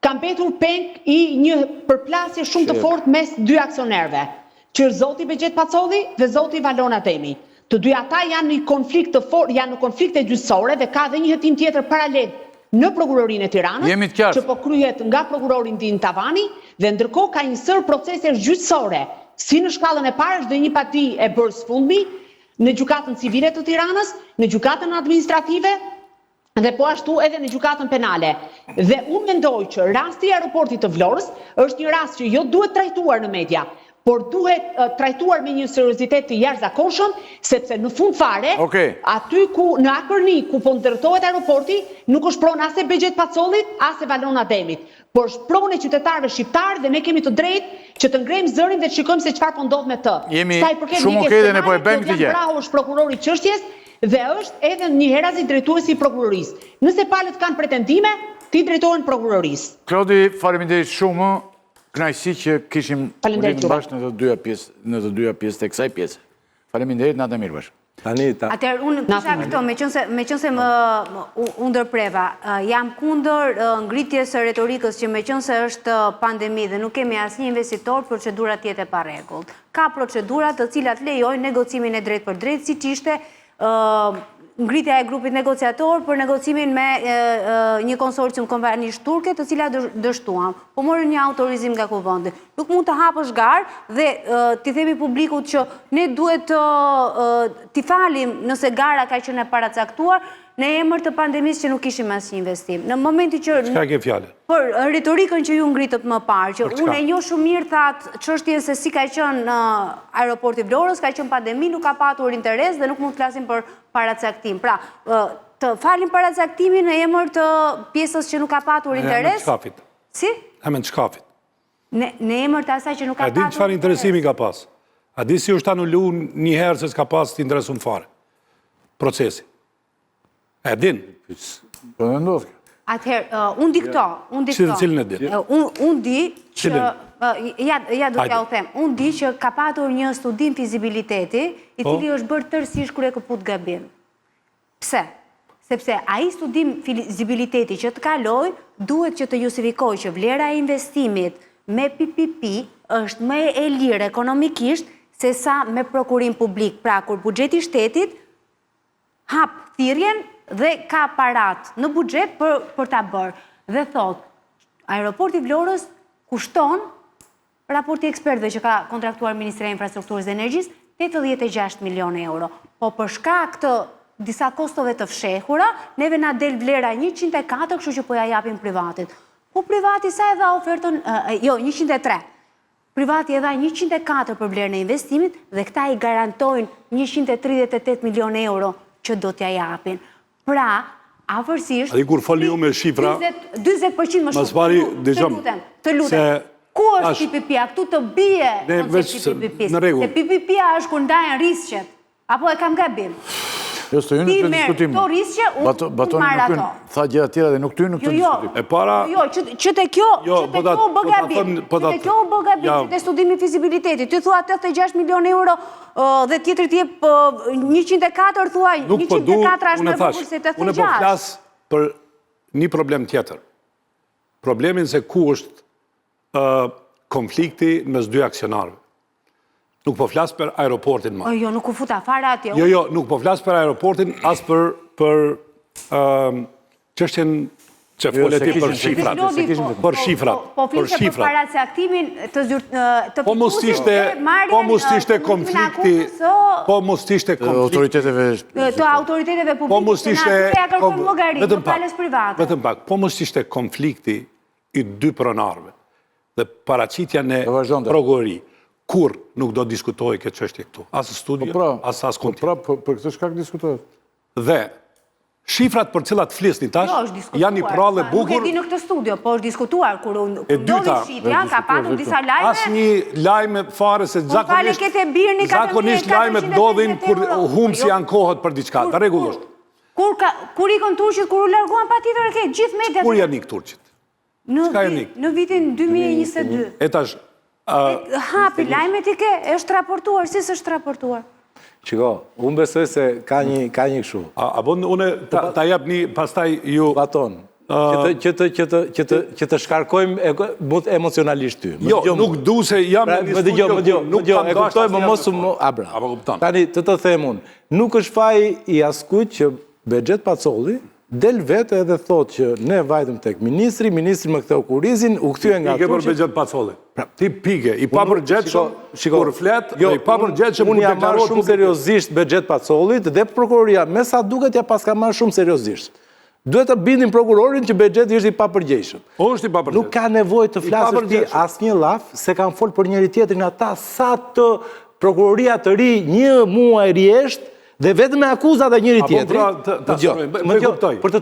ka mbetur peng i një përplasje shumë të fortë mes 2 aksionerëve, që Zoti Bexhet Pacolli dhe Zoti Valon Ademi. Të dy ata janë në konflikt të fortë, janë në konflikte gjyqësore dhe ka edhe një hetim tjetër paralel në Prokurorinë e Tiranës, që po kryhet nga prokurori Ndin Tavani dhe ndërkohë ka një sër procese gjyqësore, si në shkallën e parë dhe një pati e bërë sfundmi në gjykatën civile të Tiranës, në gjykatën administrative dhe po ashtu edhe në gjykatën penale. Dhe unë mendoj që rasti i aeroportit të Vlorës është një rast që jo duhet trajtuar në media, por duhet trajtuar me një seriozitet të jashtëzakonshëm, sepse në fund fare, aty ku në Akërni, ku po ndërtohet aeroporti, nuk është pronë as e Bexhet Pacollit, as e Valon Ademit, por është pronë e qytetarëve shqiptarë dhe ne kemi të drejtë që të ngrejmë zërin dhe të shikojmë se çfarë po ndodh me të. Jemi shumë okej dhe ne po e bëjmë këtë gjë. Braho është prokurori i çështjes dhe është edhe një herazi drejtuesi i prokurorisë. Nëse palët kanë pretendime, ti drejtohen prokurorisë. Klodi, faleminderit shumë. Kënaqësi që kishim Faleminderit juve. bashkë në të dyja pjesë të kësaj pjese. Faleminderit, natë mirë bashkë. Atëherë, unë kisha këto, me qënë se u ndërpreva, jam kundër ngritjes së retorikës që me qënë se është pandemi dhe nuk kemi asnjë investitor, procedurat jetë pa rregullt. Ka procedurat të cilat lejojnë negocimin e drejt për drejt, siç ishte ngritja e grupit negociator për negocimin me një konsorcium kompanish turke të cilat dështuan, po morën një autorizim nga kuvendi. Nuk mund të hapësh garë dhe t'i themi publikut që ne duhet t'i falim nëse gara ka qenë e paracaktuar në emër të pandemisë që nuk kishim asnjë investim. Në momentin që Çka ke fjalën? për retorikën që ju ngritët më parë, që unë e njoh shumë mirë thatë çështjen se si ka qenë aeroporti Vlorës, ka qenë pandemi, nuk ka patur interes dhe nuk mund të flasim për paracaktim. Pra, të falim paracaktimin në emër të pjesës që nuk ka patur interes. Si? Emën shkafit. Në emër të asaj që nuk ka A di patur çfarë interesimi ka pas? A di si është anulu një herë se s'ka pas të interesun fare? Procesi. E din? Po në ndodhë kjo. Atëherë, unë di këto. Cilën e di? Unë di që... Cilën? Ja do t'ja u them. Unë di që ka patur një studim fizibiliteti, i cili është bërë tërësisht kur e këput gabim. Pse? Sepse ai studim fizibiliteti që të kaloj, duhet që të justifikoj që vlera e investimit me PPP është më e lirë ekonomikisht se sa me prokurim publik. Pra, kur buxheti i shtetit hap thirrjen dhe ka parat në buxhet për ta bërë. Dhe thot, aeroporti Vlorës kushton, raporti ekspertëve që ka kontraktuar Ministria e Infrastrukturës dhe Energjisë, 86 milion euro. Po për shkak të disa kostove të fshehura, neve na del vlera 104, kështu që po ja japim privatit. Po privati sa e dha ofertën, 103. Privati e dha 104 për vlerën e investimit dhe këta i garantojnë 138 milion euro që do t'ja japin. Pra, afërsisht... A di kur foli ju me shifra... 20% më shumë. Të lutem. Ku është PPP-a? Këtu të bie koncepti PPP-s. Se PPP-a është kur ndajnë risqet. Apo e kam gabim? Jo, së ju nuk të diskutim. Këto risqe, unë marrë ato. Tha gjëra tjera dhe nuk të ju nuk të diskutim. E para... Jo, që të kjo u bë gabim. Që të kjo u bë gabim, që të studimi fizibiliteti. Ty thua 86 milion euro dhe tjetër t'jep 104, thua 104 është më bukur se 86. Unë po flas për një problem tjetër. Problemin se ku është konflikti mes dy aksionarëve. Nuk po flas për aeroportin më. Jo, nuk u futa fare atje. Jo, nuk po flas për aeroportin, as për çështjen që folet ti për shifrat. Për shifrat. Po flisë për paracaktimin të Po mos ishte konflikti. Po mos ishte konflikti. Të autoriteteve publike. Po mos ishte... Vetëm pak. Po mos ishte konflikti i dy pronarëve dhe paraqitja në prokurori. Kur nuk do diskutoj këtë çështje këtu. As studio, as konti. Për këtë shkak diskutohet. Dhe shifrat për cilat flisni tash janë një prallë bukur. Nuk e di në këtë studio, po është diskutuar kur ndodhi shitja, ka patur disa lajme. Asnjë lajme fare se zakonisht lajmet ndodhin kur humbsi ankohet për diçka. Rregullisht. Kur ikën turqit, kur u larguan patjetër e ke gjithë mediat. Kur janë ikë turqit? Çka janë ikë? Në vitin 2022. Etash hapi, lajmet i ke, është raportuar, si s'është raportuar? Qiko, unë besoj se ka një këshu. Apo unë ta jap një, pastaj ju... Baton, që të shkarkojmë emocionalisht ty. Jo, nuk du se jam në një studio, nuk kam gashtë asë një abra. Tani, të them unë, nuk është faj i askujt që Bexhet Pacolli del vete edhe thot që ne vajtëm tek ministri më ktheu kurizin, u kthye nga Turqia. Pike për Bexhet Pacolli. Ti pike, i papërgjetshëm kur flet, i papërgjetshëm unë jam marrë shumë seriozisht Bexhet Pacollit dhe prokuroria me sa duket ja pas ka marrë shumë seriozisht. Duhet të bindin prokurorin që Bexheti është i papërgjegjshëm. Është i papërgjegjshëm. Nuk ka nevojë të flasësh ti asnjë llaf se kanë fol për njëri tjetrin ata sa të prokuroria të ri një muaj rjesht. Dhe vetëm me akuza dhe njëri tjetri, për të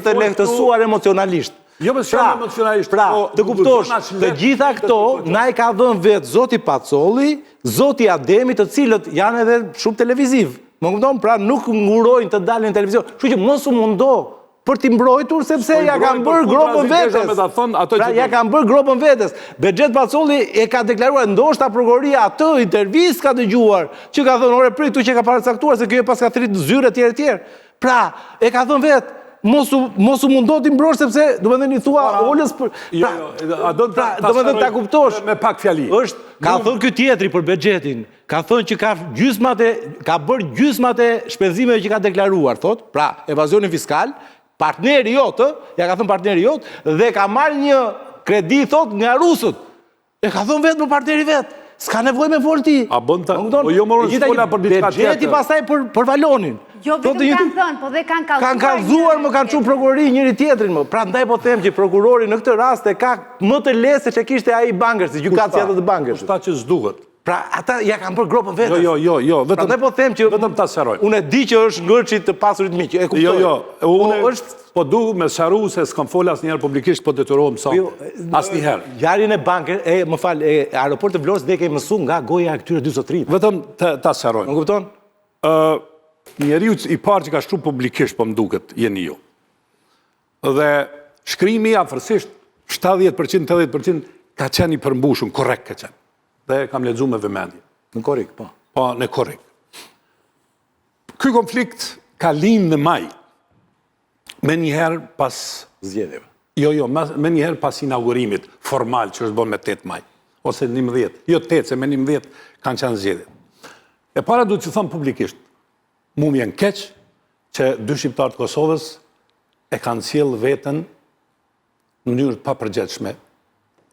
të lehtësuar emocionalisht. Jo me shumë emocionalisht. Pra, të kuptosh, të gjitha këto, na i ka dhënë vetë Zoti Pacolli, Zoti Ademi, të cilët janë edhe shumë televiziv. Më kupton, pra nuk ngurojnë të dalin në televizion. Kështu që mos u mundo për t'i mbrojtur, sepse ja kanë bërë gropën vetes. Pra, ja kanë bërë gropën vetes. Bexhet Pacolli e ka deklaruar, ndoshta prokuroria atë intervistë ka dëgjuar, që ka thënë, ore prit, tu që ka paracaktuar, se kjo e pas ka thrit zyre tjerë. Pra, e ka thënë vetë, mos u mundot t'i mbrosh, sepse, do më dhe një thua, Olës për... Do më dhe ta kuptosh. Me pak fjali. Ka thënë kjo tjetri për Bexhetin, ka thënë që ka bërë gjysmat e shpenzimeve që ka deklaruar, thot, pra, evazionin fiskal, partneri jotë, ja ka thënë partneri jotë, dhe ka marrë një kredi, thot, nga rusët. E ka thënë vetë më partneri vetë. S'ka nevoj me folë ti. A bënd të... O jo morën s'fola për diçka tjetër. Bexheti pastaj për Valonin. Jo, vetëm kanë thënë, po dhe kanë kalzuar. Kanë kalzuar, më kanë qunë prokurori njëri tjetrin, më. Pra ndaj po them që prokurori në këtë rast e ka më të lehtë se që kishte ai Bangersi, gjykatësia të Bangersit. Kushta që s'duhet. Pra ata ja kanë bërë gropën vetes. Jo, vetëm... Prandaj po them që... Vetëm ta sqaroj. Unë e di që është ngërçit të pasurit miq, e kuptoj. Jo, unë po du me sqaru se s'kam fol asnjëherë publikisht, po detyrohem sa. Asnjëherë. Ngjarjen e Banker, më fal, aeroporti Vlorës dhe ke mësuar nga goja e këtyre dy zotërit. Vetëm ta sqaroj. Më kupton? Njeriu i parë që ka shkruar publikisht, po më duket, jeni ju. Dhe shkrimi afërsisht 70%, 80% ka qenë i përmbushur, korrekt ka qenë. Dhe kam lexuar me vëmendje. Në korrik, po. Po, në korrik. Ky konflikt ka lind në maj, me njëherë pas... Zgjedhjeve. Jo, me njëherë pas inaugurimit formal që është bën me 8 maj, ose 11, jo 8, se me 11 kanë qenë zgjedhjet. E para duhet të them publikisht, mu m'jen keq që 2 shqiptarë të Kosovës e kanë sjell veten në mënyrë të papërgjithshme.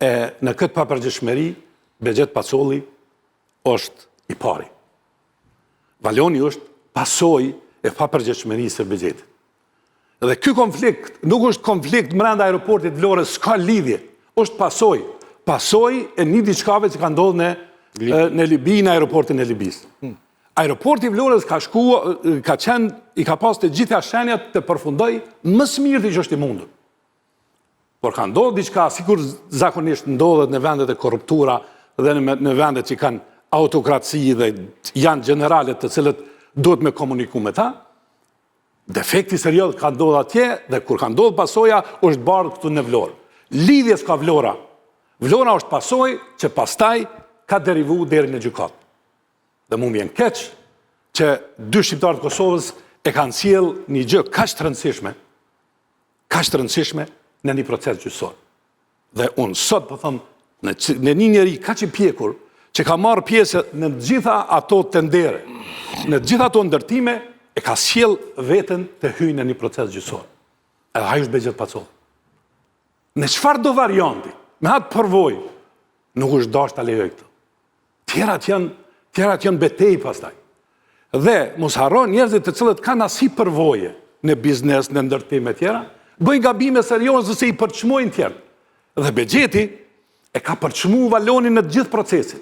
E në këtë papërgjithshmëri Bexhet Pacolli është i pari. Valoni është pasojë e papërgjithshmërisë së Bexhetit. Dhe ky konflikt nuk është konflikt brenda aeroportit Vlorës, s'ka lidhje. Është pasojë e një diçkave që ka ndodhur në Libi, në aeroportin e Libisë. Aeroporti i Vlorës i ka pas të gjitha shenjat të përfundoj më së miri që është i mundur. Por ka ndodhur diçka, sikur zakonisht ndodhet në vendet e korruptura dhe në vendet që kanë autokraci dhe janë generale të cilët duhet me komuniku me ta, defekti serioz ka ndodhur atje dhe kur ka ndodhur pasoja është bardhë këtu në Vlorë. Lidhje s'ka Vlora. Vlora është pasojë që pastaj ka derivu deri në gjykatë. Dhe mu m'jen keq që 2 shqiptarë të Kosovës e kanë sjell një gjë kaq të rëndësishme në një proces gjyqësor. Dhe unë sot po them në një njeri kaq i pjekur që ka marrë pjesë në gjitha ato tendere, në gjitha ato ndërtime, e ka sjell veten të hyjë në një proces gjyqësor. Edhe ai është Bexhet Pacolli. Në çfarë do varianti, me atë përvojë, nuk është dashur ta lejoj këtë. Tjerat janë betejë pastaj. Dhe mos harron njerëzit të cilët kanë asnjë përvojë në biznes, në ndërtime tjera, bëjnë gabime serioze se i përçmojnë tjerë. Dhe Bexheti e ka përçmuar Valonin në të gjithë procesin.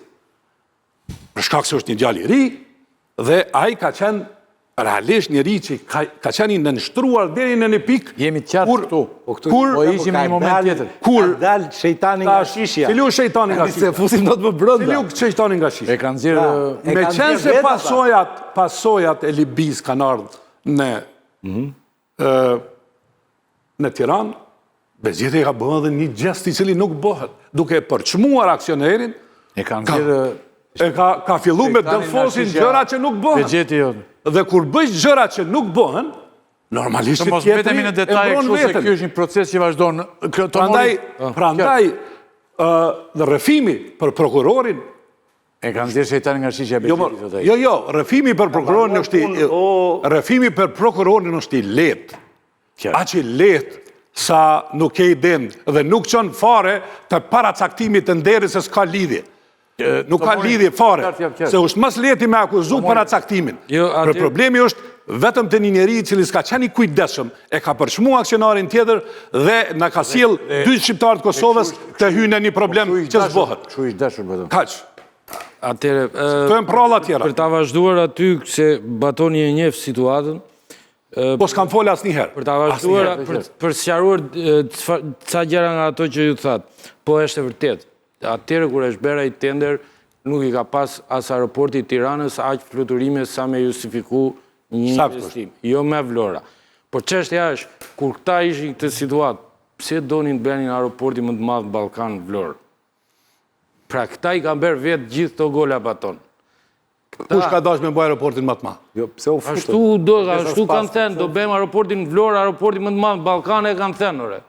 Për shkak se është një djalë i ri dhe ai ka qenë realisht njëri që ka qenë i nënshtruar deri në një pikë. Jemi të qartë këtu. Po ishim në një moment tjetër. Kur dal shejtani nga shishja. Cili u shejtani nga shishja? Se fusim dot më brenda. Cili u shejtani nga shishja? E kanë nxjerrë Me qenë se pasojat e Libis kanë ardhur në Tiranë, Bexheti ka bërë edhe një gjest i cili nuk bëhet, duke përçmuar aksionerin. E kanë nxjerrë ka fillu me dëfosin gjëra që nuk bëhen. Bexheti jote. Dhe kur bëjsh gjëra që nuk bëhen, normalisht Mos vetemi në detaj kështu se ky është një proces që vazhdon. Prandaj rrëfimi për prokurorin e kanë nxjerrë shejtani nga shishja e Bexhetit. Jo, rrëfimi për prokurorin është i lehtë. Aq i lehtë sa nuk ke iden dhe nuk çon fare të paracaktimit të nderit se s'ka lidhje. Nuk ka lidhje fare, se është mas lehti me akuzu paracaktimin. Për problemi është vetëm të një njeri i cili s'ka qenë i kujdesshëm, e ka përçmuar aksionarin tjetër dhe na ka sjell 2 shqiptarë të Kosovës të hyjnë në një problem që s'bëhet. Kshu i dashur vetëm. Kaq. Atëre, Këto janë pralla tjera. për ta vazhduar aty se Batoni e njeh situatën, po s'kam fol asnjëherë. për ta vazhduar, për sqaruar ca gjëra nga ato që ju thatë, po është e vërtetë. Atëre kur është bera i tender, nuk i ka pas as aeroporti i Tiranës aq fluturime sa me justifiku një investim. Jo me Vlora. Po çështja është, kur këta ishin këtë situatë, pse donin të bënin aeroporti më të madh në Ballkan Vlorë? Pra këta i kanë bërë vetë gjithë këto gola baton. Kush ka dashur me bëj aeroportin më të madh? Jo, pse u futën? Ashtu kanë thënë, do bëjmë aeroportin në Vlorë, aeroporti më të madh në Ballkan e kanë thënë, ore.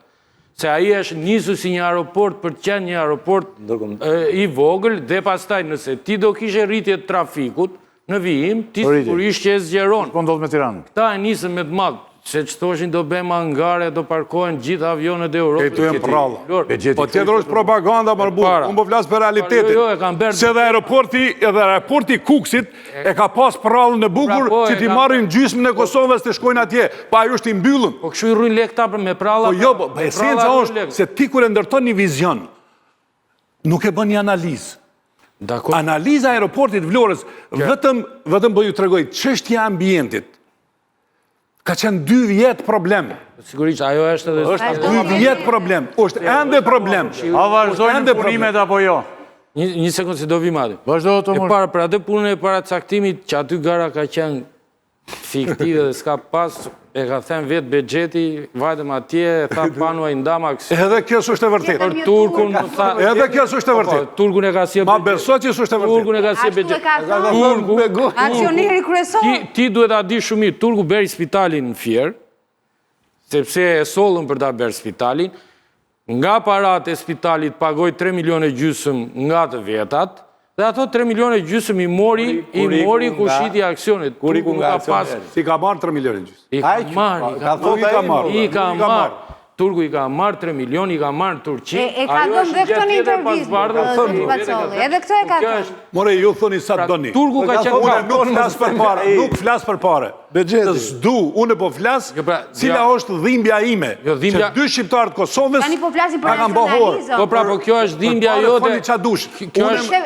Se ai është nisur si një aeroport për të qenë një aeroport i vogël dhe pastaj nëse ti do kishe rritje të trafikut në vijim, ti sigurisht që e zgjeron. Po ndodh me Tiranën. Këta e nisën me të madh, se që thoshin do bëjmë angare, do parkohen gjithë avionet e Europës. Këtu janë pralla. Buxheti. Po tjetër është propaganda, më burr. Unë po flas për realitetin. Jo, e kanë bërë. Se edhe aeroporti Kuksit e ka pas prallën e bukur që ti marrin gjysmën e Kosovës të shkojnë atje. Pa ajo është i mbyllur. Po kështu i rrujnë lek ta me pralla. Po jo, esenca është se ti kur e ndërton një vizion, nuk e bën një analizë. Analiza e aeroportit Vlorës, vetëm po ju tregoj çështja e ambientit. Ka qenë 2 vjet problem. Sigurisht, ajo është edhe... Është 2 vjet problem. Është ende problem. A vazhdojnë punimet apo jo? Një sekundë se do vi madhe. Vazhdo të mërë. Për atë punën e paracaktimit, që aty gara ka qenë fiktive dhe s'ka pas, e ka thënë vetë buxheti, vajtëm atje, e tha panua i ndama kësi. Edhe kjo s'është e vërtetë. Për Turkun, Edhe kjo s'është e vërtetë. Turkun e ka si e Ma beso që s'është e vërtetë. Turkun e ka si e buxhet. Aksioneri kryesor. Ti duhet a di shumë mirë, Turku beri spitalin në Fier, sepse e sollën për ta bërë spitalin, nga parat e spitalit pagoj 3 milione gjysëm nga të vetat, dhe ato 3 milione gjysëm i mori kushiti aksionit. Kuriku nga aksionet. Si ka marrë 3 milione gjysëm. I ka marrë. Turku i ka marrë 3 milion, i ka marrë në Turqi. E ka dhënë dhe këtë një intervizë. Edhe këtë e ka thënë. More, ju thoni sa të doni. Turku ka qenë Unë nuk flas për pare, nuk flas për pare. Të s'du, unë po flas, cila është dhimbja ime. Që 2 shqiptarët Kosovës Tani po flasim për ka kanë bëhor. nacionalizëm. Po pra, po kjo është dhimbja jote. Foni qa dush.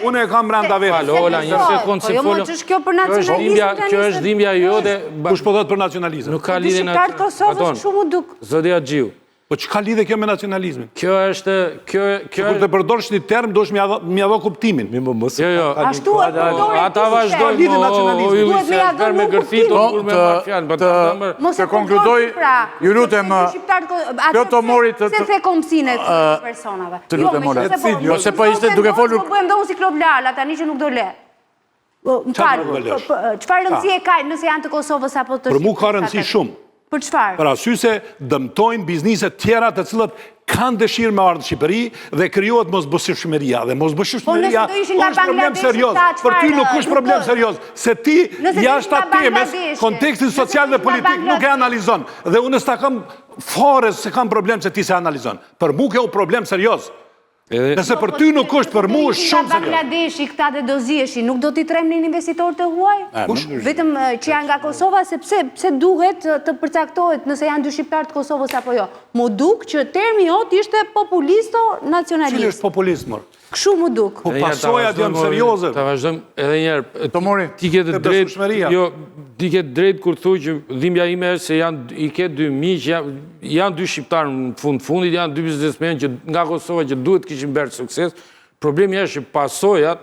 Unë e kam branda vetë. Ola, një sekundë se Po jo, folëm. që është kjo për nacionalizëm? Kjo është dhimbja jote. Kush po thot për nacionalizëm? Nuk ka Dy lidhje shqiptarët Kosovës shumë u duk. Zodia Gjiu. Po që ka lidhe kjo me nacionalizmin? Kjo është... Kur të përdorsh një term, do është mja dho kuptimin. Jo. Ashtu e përdore Ata vazhdojnë lidhje nacionalizmi. Duhet me ja dhënë me nuk gërthit, kuptimin. Të konkludoj, ju lutem, kjo të mori të... Se the komësine të personave. Të lutem, Ola. Jo, se po ishte duke folur... Nuk bëjmë dohu si Klop Lala, tani që nuk do le. Çfarë rëndësie ka nëse janë të Kosovës apo të Për mu ka rëndësi shumë. Për çfarë? Për arsye se dëmtojnë bizniset tjera të cilat kanë dëshirë me ardhë në Shqipëri dhe krijohet mosbëshueshmëria. Dhe mosbëshueshmëria është problem serioz. Për ty nuk është problem serioz. Se ti jashtë atë temës, kontekstin social dhe politik nuk e analizon. Dhe unë s'ta kam fare se kam problem se ti se analizon. Për mu ke u problem serioz. Nëse për ty nuk është, për mu është shumë serioz. Bangladeshi, këta dhe do zieshi, nuk do t'i tremnin investitor të huaj? Vetëm që janë nga Kosova, se pse duhet të përcaktohet nëse janë 2 shqiptarë të Kosovës apo jo. Mu duk që termi jot ishte populisto nacionalist. Cili është populist, mërë? Këshu mu duk. Po pasojat janë serioze. Ta vazhdojmë edhe njerë. Të mori. Ti ketë drejt kur thuj që dhimbja ime është se i ketë 2 miqë, janë 2 shqiptarë në fundit, janë 2 biznesmen që nga Kosova që duhet kishin bërë sukses. Problemi është që pasojat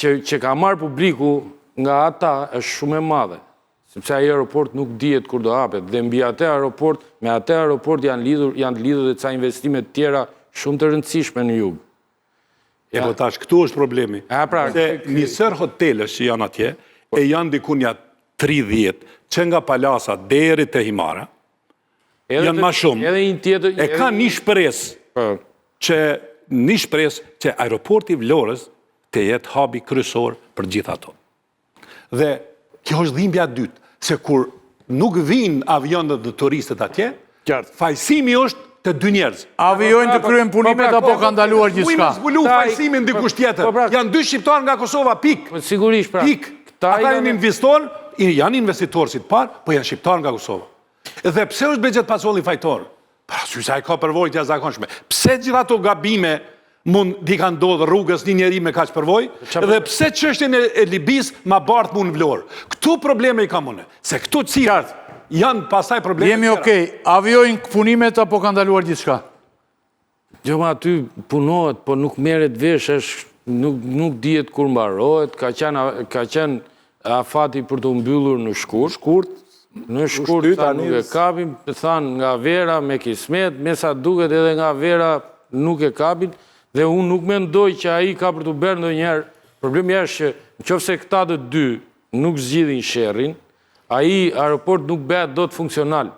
që ka marë publiku nga ata është shumë e madhe. Sepse ai aeroport nuk dihet kur do hapet. Dhe mbi atë aeroport, me atë aeroport janë lidhur dhe ca investime të tjera shumë të rëndësishme në jug. E po tash, këtu është problemi. Se njësër hotelës që janë atje, e janë dikunja 30, që nga Palasa deri te Himara, janë ma shumë. E ka një shpres që aeroporti Vlorës të jetë habi kryesor për gjitha ato. Dhe kjo është dhimbja dytë, se kur nuk vinë avionët dhe turistët atje, fajsimi është të 2 njerëz. Avionët të kryen punimet apo ka ndaluar gjithçka? Ujmë zbulu fajsimin dikush tjetër. Janë 2 shqiptarë nga Kosova, pik. Sigurisht, pra. Pik. Ata janë investitorë si të parë, po janë shqiptarë nga Kosova. Dhe pse është Bexhet Pacolli fajtor? Pra, sy sa i ka përvojë të jashtëzakonshme. Pse gjithë ato gabime mund t'i kanë ndodhur rrugës një njeri me kaq përvojë? Dhe pse çështjen e Libis ma bart mund në Vlorë? Këtu probleme i kam unë. Se këtu cilat janë pastaj probleme. Jemi okej. Avionjnë punimet apo ka ndaluar gjithçka? Jo, ma aty punohet, po nuk merret vesh, nuk dihet kur mbarohet, ka qenë afati për të mbyllur në shkurt, Në shkurt tha nuk e kapin, thanë nga vera me kismet, me sa duket edhe nga vera nuk e kapin, dhe unë nuk mendoj që ai ka për të bërë ndonjëherë. Problemi është që nëse këta të dy nuk zgjidhin sherrin, ai aeroport nuk bëhet dot funksional.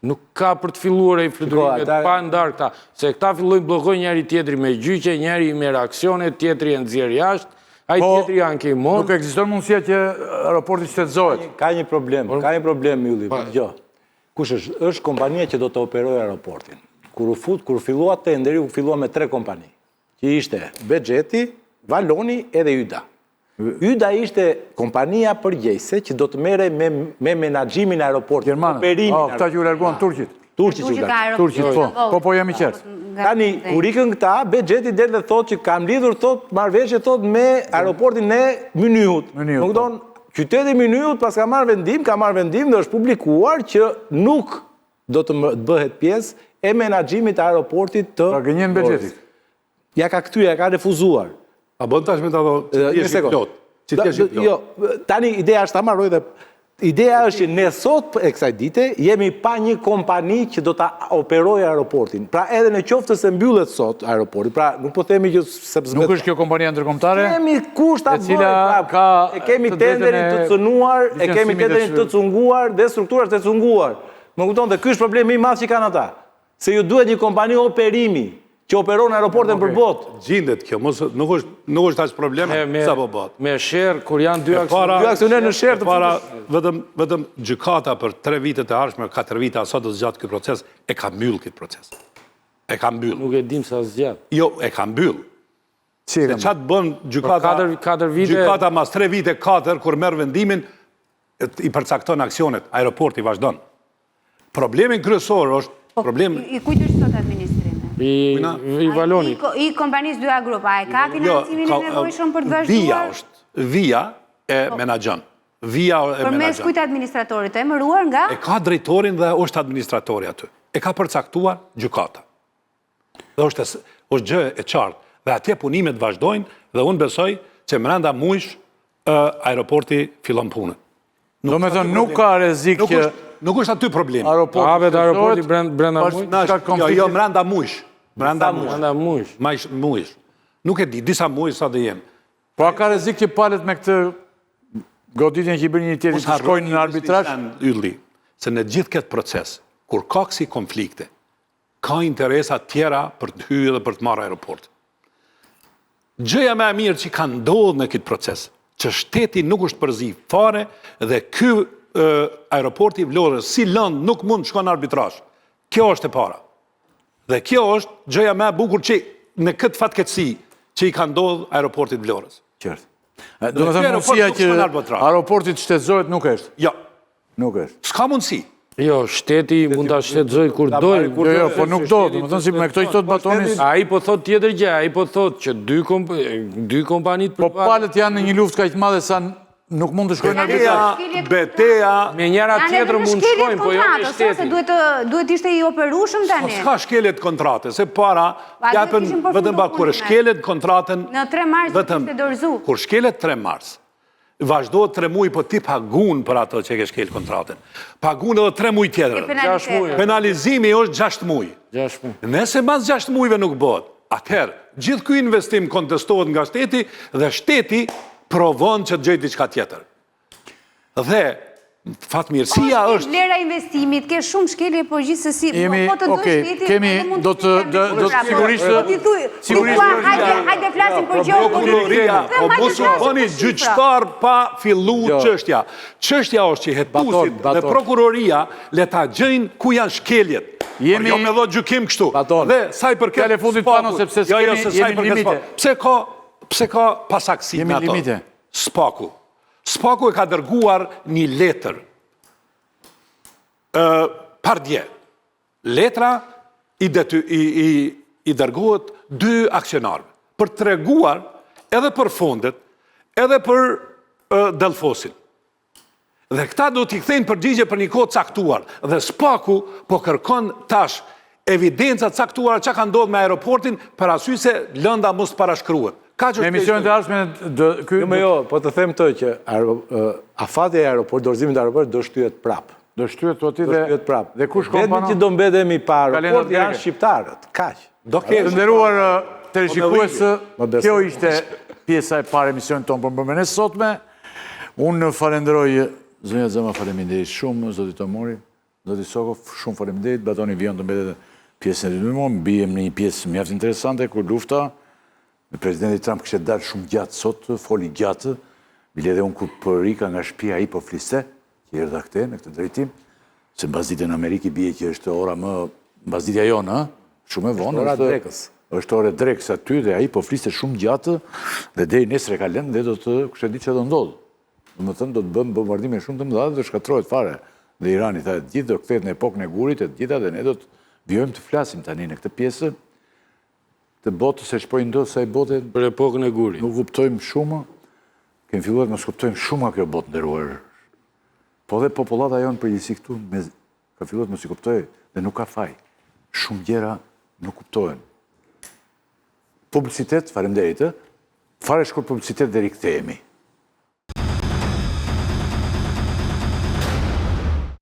Nuk ka për të filluar ai fluturimet pa ndarë këta, se këta fillojnë bllokojnë njëri tjetri me gjyqe, njëri me reaksione, tjetri e nxjerr jashtë, ai tjetri ankimon. Nuk ekziston mundësia që aeroporti shtetëzohet. Ka një problem, Ylli, dëgjoj. Kush është kompania që do të operojë aeroportin? Kur fillua tenderi, u fillua me 3 kompani, që ishte Bexheti, Valoni edhe Yda. Yda ishte kompania përgjegjëse që do të merrej me menaxhimin e aeroportit. Gjermanët, këta që u larguan Turqit. Turqit u larguan. Turqit, po jam i qartë. Tani, kur ikën këta, Bexheti del dhe thotë që kam lidhur marrëveshje me aeroportin e Mynihut. Nuk don, qyteti Mynihut pas ka marrë vendim dhe është publikuar që nuk do të bëhet pjesë e menaxhimit të aeroportit të... Pra gënjen Bexhetit. Ja ka refuzuar. A bën tash me ta do që t'jesh i plot. Që t'jesh i plot. Jo, tani ideja është ta marroj dhe ideja është që ne sot e kësaj dite jemi pa një kompani që do ta operojë aeroportin. Pra edhe në qoftë se mbyllet sot aeroporti, pra nuk po themi që sepse nuk është kjo kompania ndërkombëtare. Kemi kusht ta bëjmë. E kemi tenderin të cënuar, e kemi tenderin të cunguar dhe strukturat të cunguar. Më kupton, dhe ky është problemi i madh që kanë ata. Se ju duhet një kompani operimi që operon aeroportin për botë. Gjendet kjo, nuk është as probleme, sa po bëhet. Me sherr, kur janë dy aksioner në sherr të para, vetëm gjykata për 3 vitet e ardhshme, 4 vite, sa do zgjat ky proces, e ka mbyll këtë proces. E ka mbyll. Nuk e dim sa zgjat. Jo, e ka mbyll. Se çat bën gjykata mas 3 vite, 4, kur merr vendimin, i përcakton aksionet, aeroporti vazhdon. Problemin kryesor është I kujt është sot administrimi? I Valoni. I kompanisë Dyja Group, a e ka financimin e nevojshëm për të vazhduar? Via e menaxhon. Përmes kujt administratorit e emëruar nga? E ka drejtorin dhe është administratori aty. E ka përcaktuar gjykata. Dhe është gjë e qartë. Dhe atje punimet vazhdojnë dhe unë besoj që brenda muajsh aeroporti fillon punën. Do me thënë, nuk ka rrezik që... Nuk është aty problemi. Aeroporti brenda muajsh? Jo, brenda muajsh. Brenda muajsh. Nuk e di, disa muajsh sa dhe jenë. Po a ka rrezik që palet me këtë goditjen që i bën një tjetër që shkojnë në arbitrazh? Ylli, se në gjithë këtë proces, kur ka kësi konflikte, ka interesa tjera për të hyrë dhe për të marrë aeroport. Gjëja më e mirë që ka ndodhur në këtë proces, që shteti nuk është përzi fare dhe ky aeroporti i Vlorës si lënd nuk mund të shkon në arbitrazh. Kjo është e para. Dhe kjo është gjëja më e bukur që në këtë fatkeqësi që i ka ndodhur aeroportit të Vlorës. Qartë. Do të thënë mundësia që aeroporti të shtetëzohet nuk është. Jo. Nuk është. S'ka mundësi. Jo, shteti mund ta shtetëzoj kur dojë. Jo, po nuk do, do të thënë si me këto që thot Batonis. Ai po thot tjetër gjë, ai po thot që dy kompanitë po palët janë në një luftë kaq të madhe sa nuk mund të shkojnë në arbitrazh. Beteja me njëra tjetër mund të shkojnë, po jo me shtetin. Duhet ishte i operueshëm tani. S'ka shkeljet kontrate, se para japën vetëm kur shkelet kontratën në 3 mars ishte dorëzu. Kur shkelet 3 mars, vazhdohet 3 muaj, po ti pagun për ato që ke shkel kontratën. Pagun edhe 3 muaj tjetër. 6 muaj. Penalizimi është 6 muaj. 6 muaj. Nëse mas 6 muajve nuk bëhet, atëherë gjithë ky investim kontestohet nga shteti dhe shteti provon që të gjejë diçka tjetër. Dhe fatmirësia është... Vlera investimit, ke shumë shkelje, po gjithsesi, po të dojë shteti... Kemi, do të sigurisht... Hajde flasim për gjohë... Prokuroria, po mos u bëni gjyqtar pa fillu çështja. Çështja është që hetuesit dhe prokuroria le ta gjejnë ku janë shkeljet. Jo me dhënë gjykim kështu. Dhe sa i përket pse ka pasaksi në ato? Spaku. Spaku e ka dërguar një letër. Pardje. Letra i dërguat 2 aksionarëve. Për të treguar edhe për fondet, edhe për Delfosin. Dhe këta do t'i kthejnë përgjigje për një kohë caktuar. Dhe Spaku po kërkon tash evidenca caktuara që ka ndodhur me aeroportin për arsye se lënda mos parashkruhet. Në emisionet e ardhshme Po të them të që afati e aeroport, dorëzimi të aeroport do shtyhet prap. do shtyhet to aty Do shtyhet prap. dhe kush Vetëm kompano? që do mbetemi pa aeroport Kalendat janë greke. shqiptarët. Kaq. Të nderuar televizikues, Më besoj. kjo ishte pjesa e parë e emisionit tonë për mëngjesin e sotme. Unë falenderoj zonja Zema, faleminderit shumë, zoti Tomori, zoti Sokov, shumë faleminderit. Batoni Vion të mbetet pjesën e dytë. Mbijem në një pjesë mjaft interesante ku lufta me presidenti Trump kishte dalë shumë gjatë sot, foli gjatë. Bile edhe unë kur për rika nga shtëpia ai po fliste, që erdha këte në këtë drejtim, se mbasditja në Amerikë bie që është ora më mbasditja jonë, shumë e vonë. Ora drekës. Është ore drekës aty dhe ai po fliste shumë gjatë dhe deri nesër e ka lënë dhe do të kush e di çfarë do ndodh. Domethënë do të bëm bombardime shumë të mëdha dhe do shkatërrohet fare. Dhe Irani tha të gjithë do kthehet në epokën e gurit e të gjitha dhe ne do të vijojmë të flasim tani në këtë pjesë të botës e shpojnë ndodh sa i bote Për epokën e gurit. nuk kuptojmë shumë, kemi filluar të mos kuptojmë shumë nga kjo botë nderuar. Po dhe popullata jonë përgjithësi këtu ka filluar të mos i kuptojë dhe nuk ka faj. Shumë gjëra nuk kuptohen. Publicitet, faleminderit, fare shkurt publicitet dhe rikthehemi.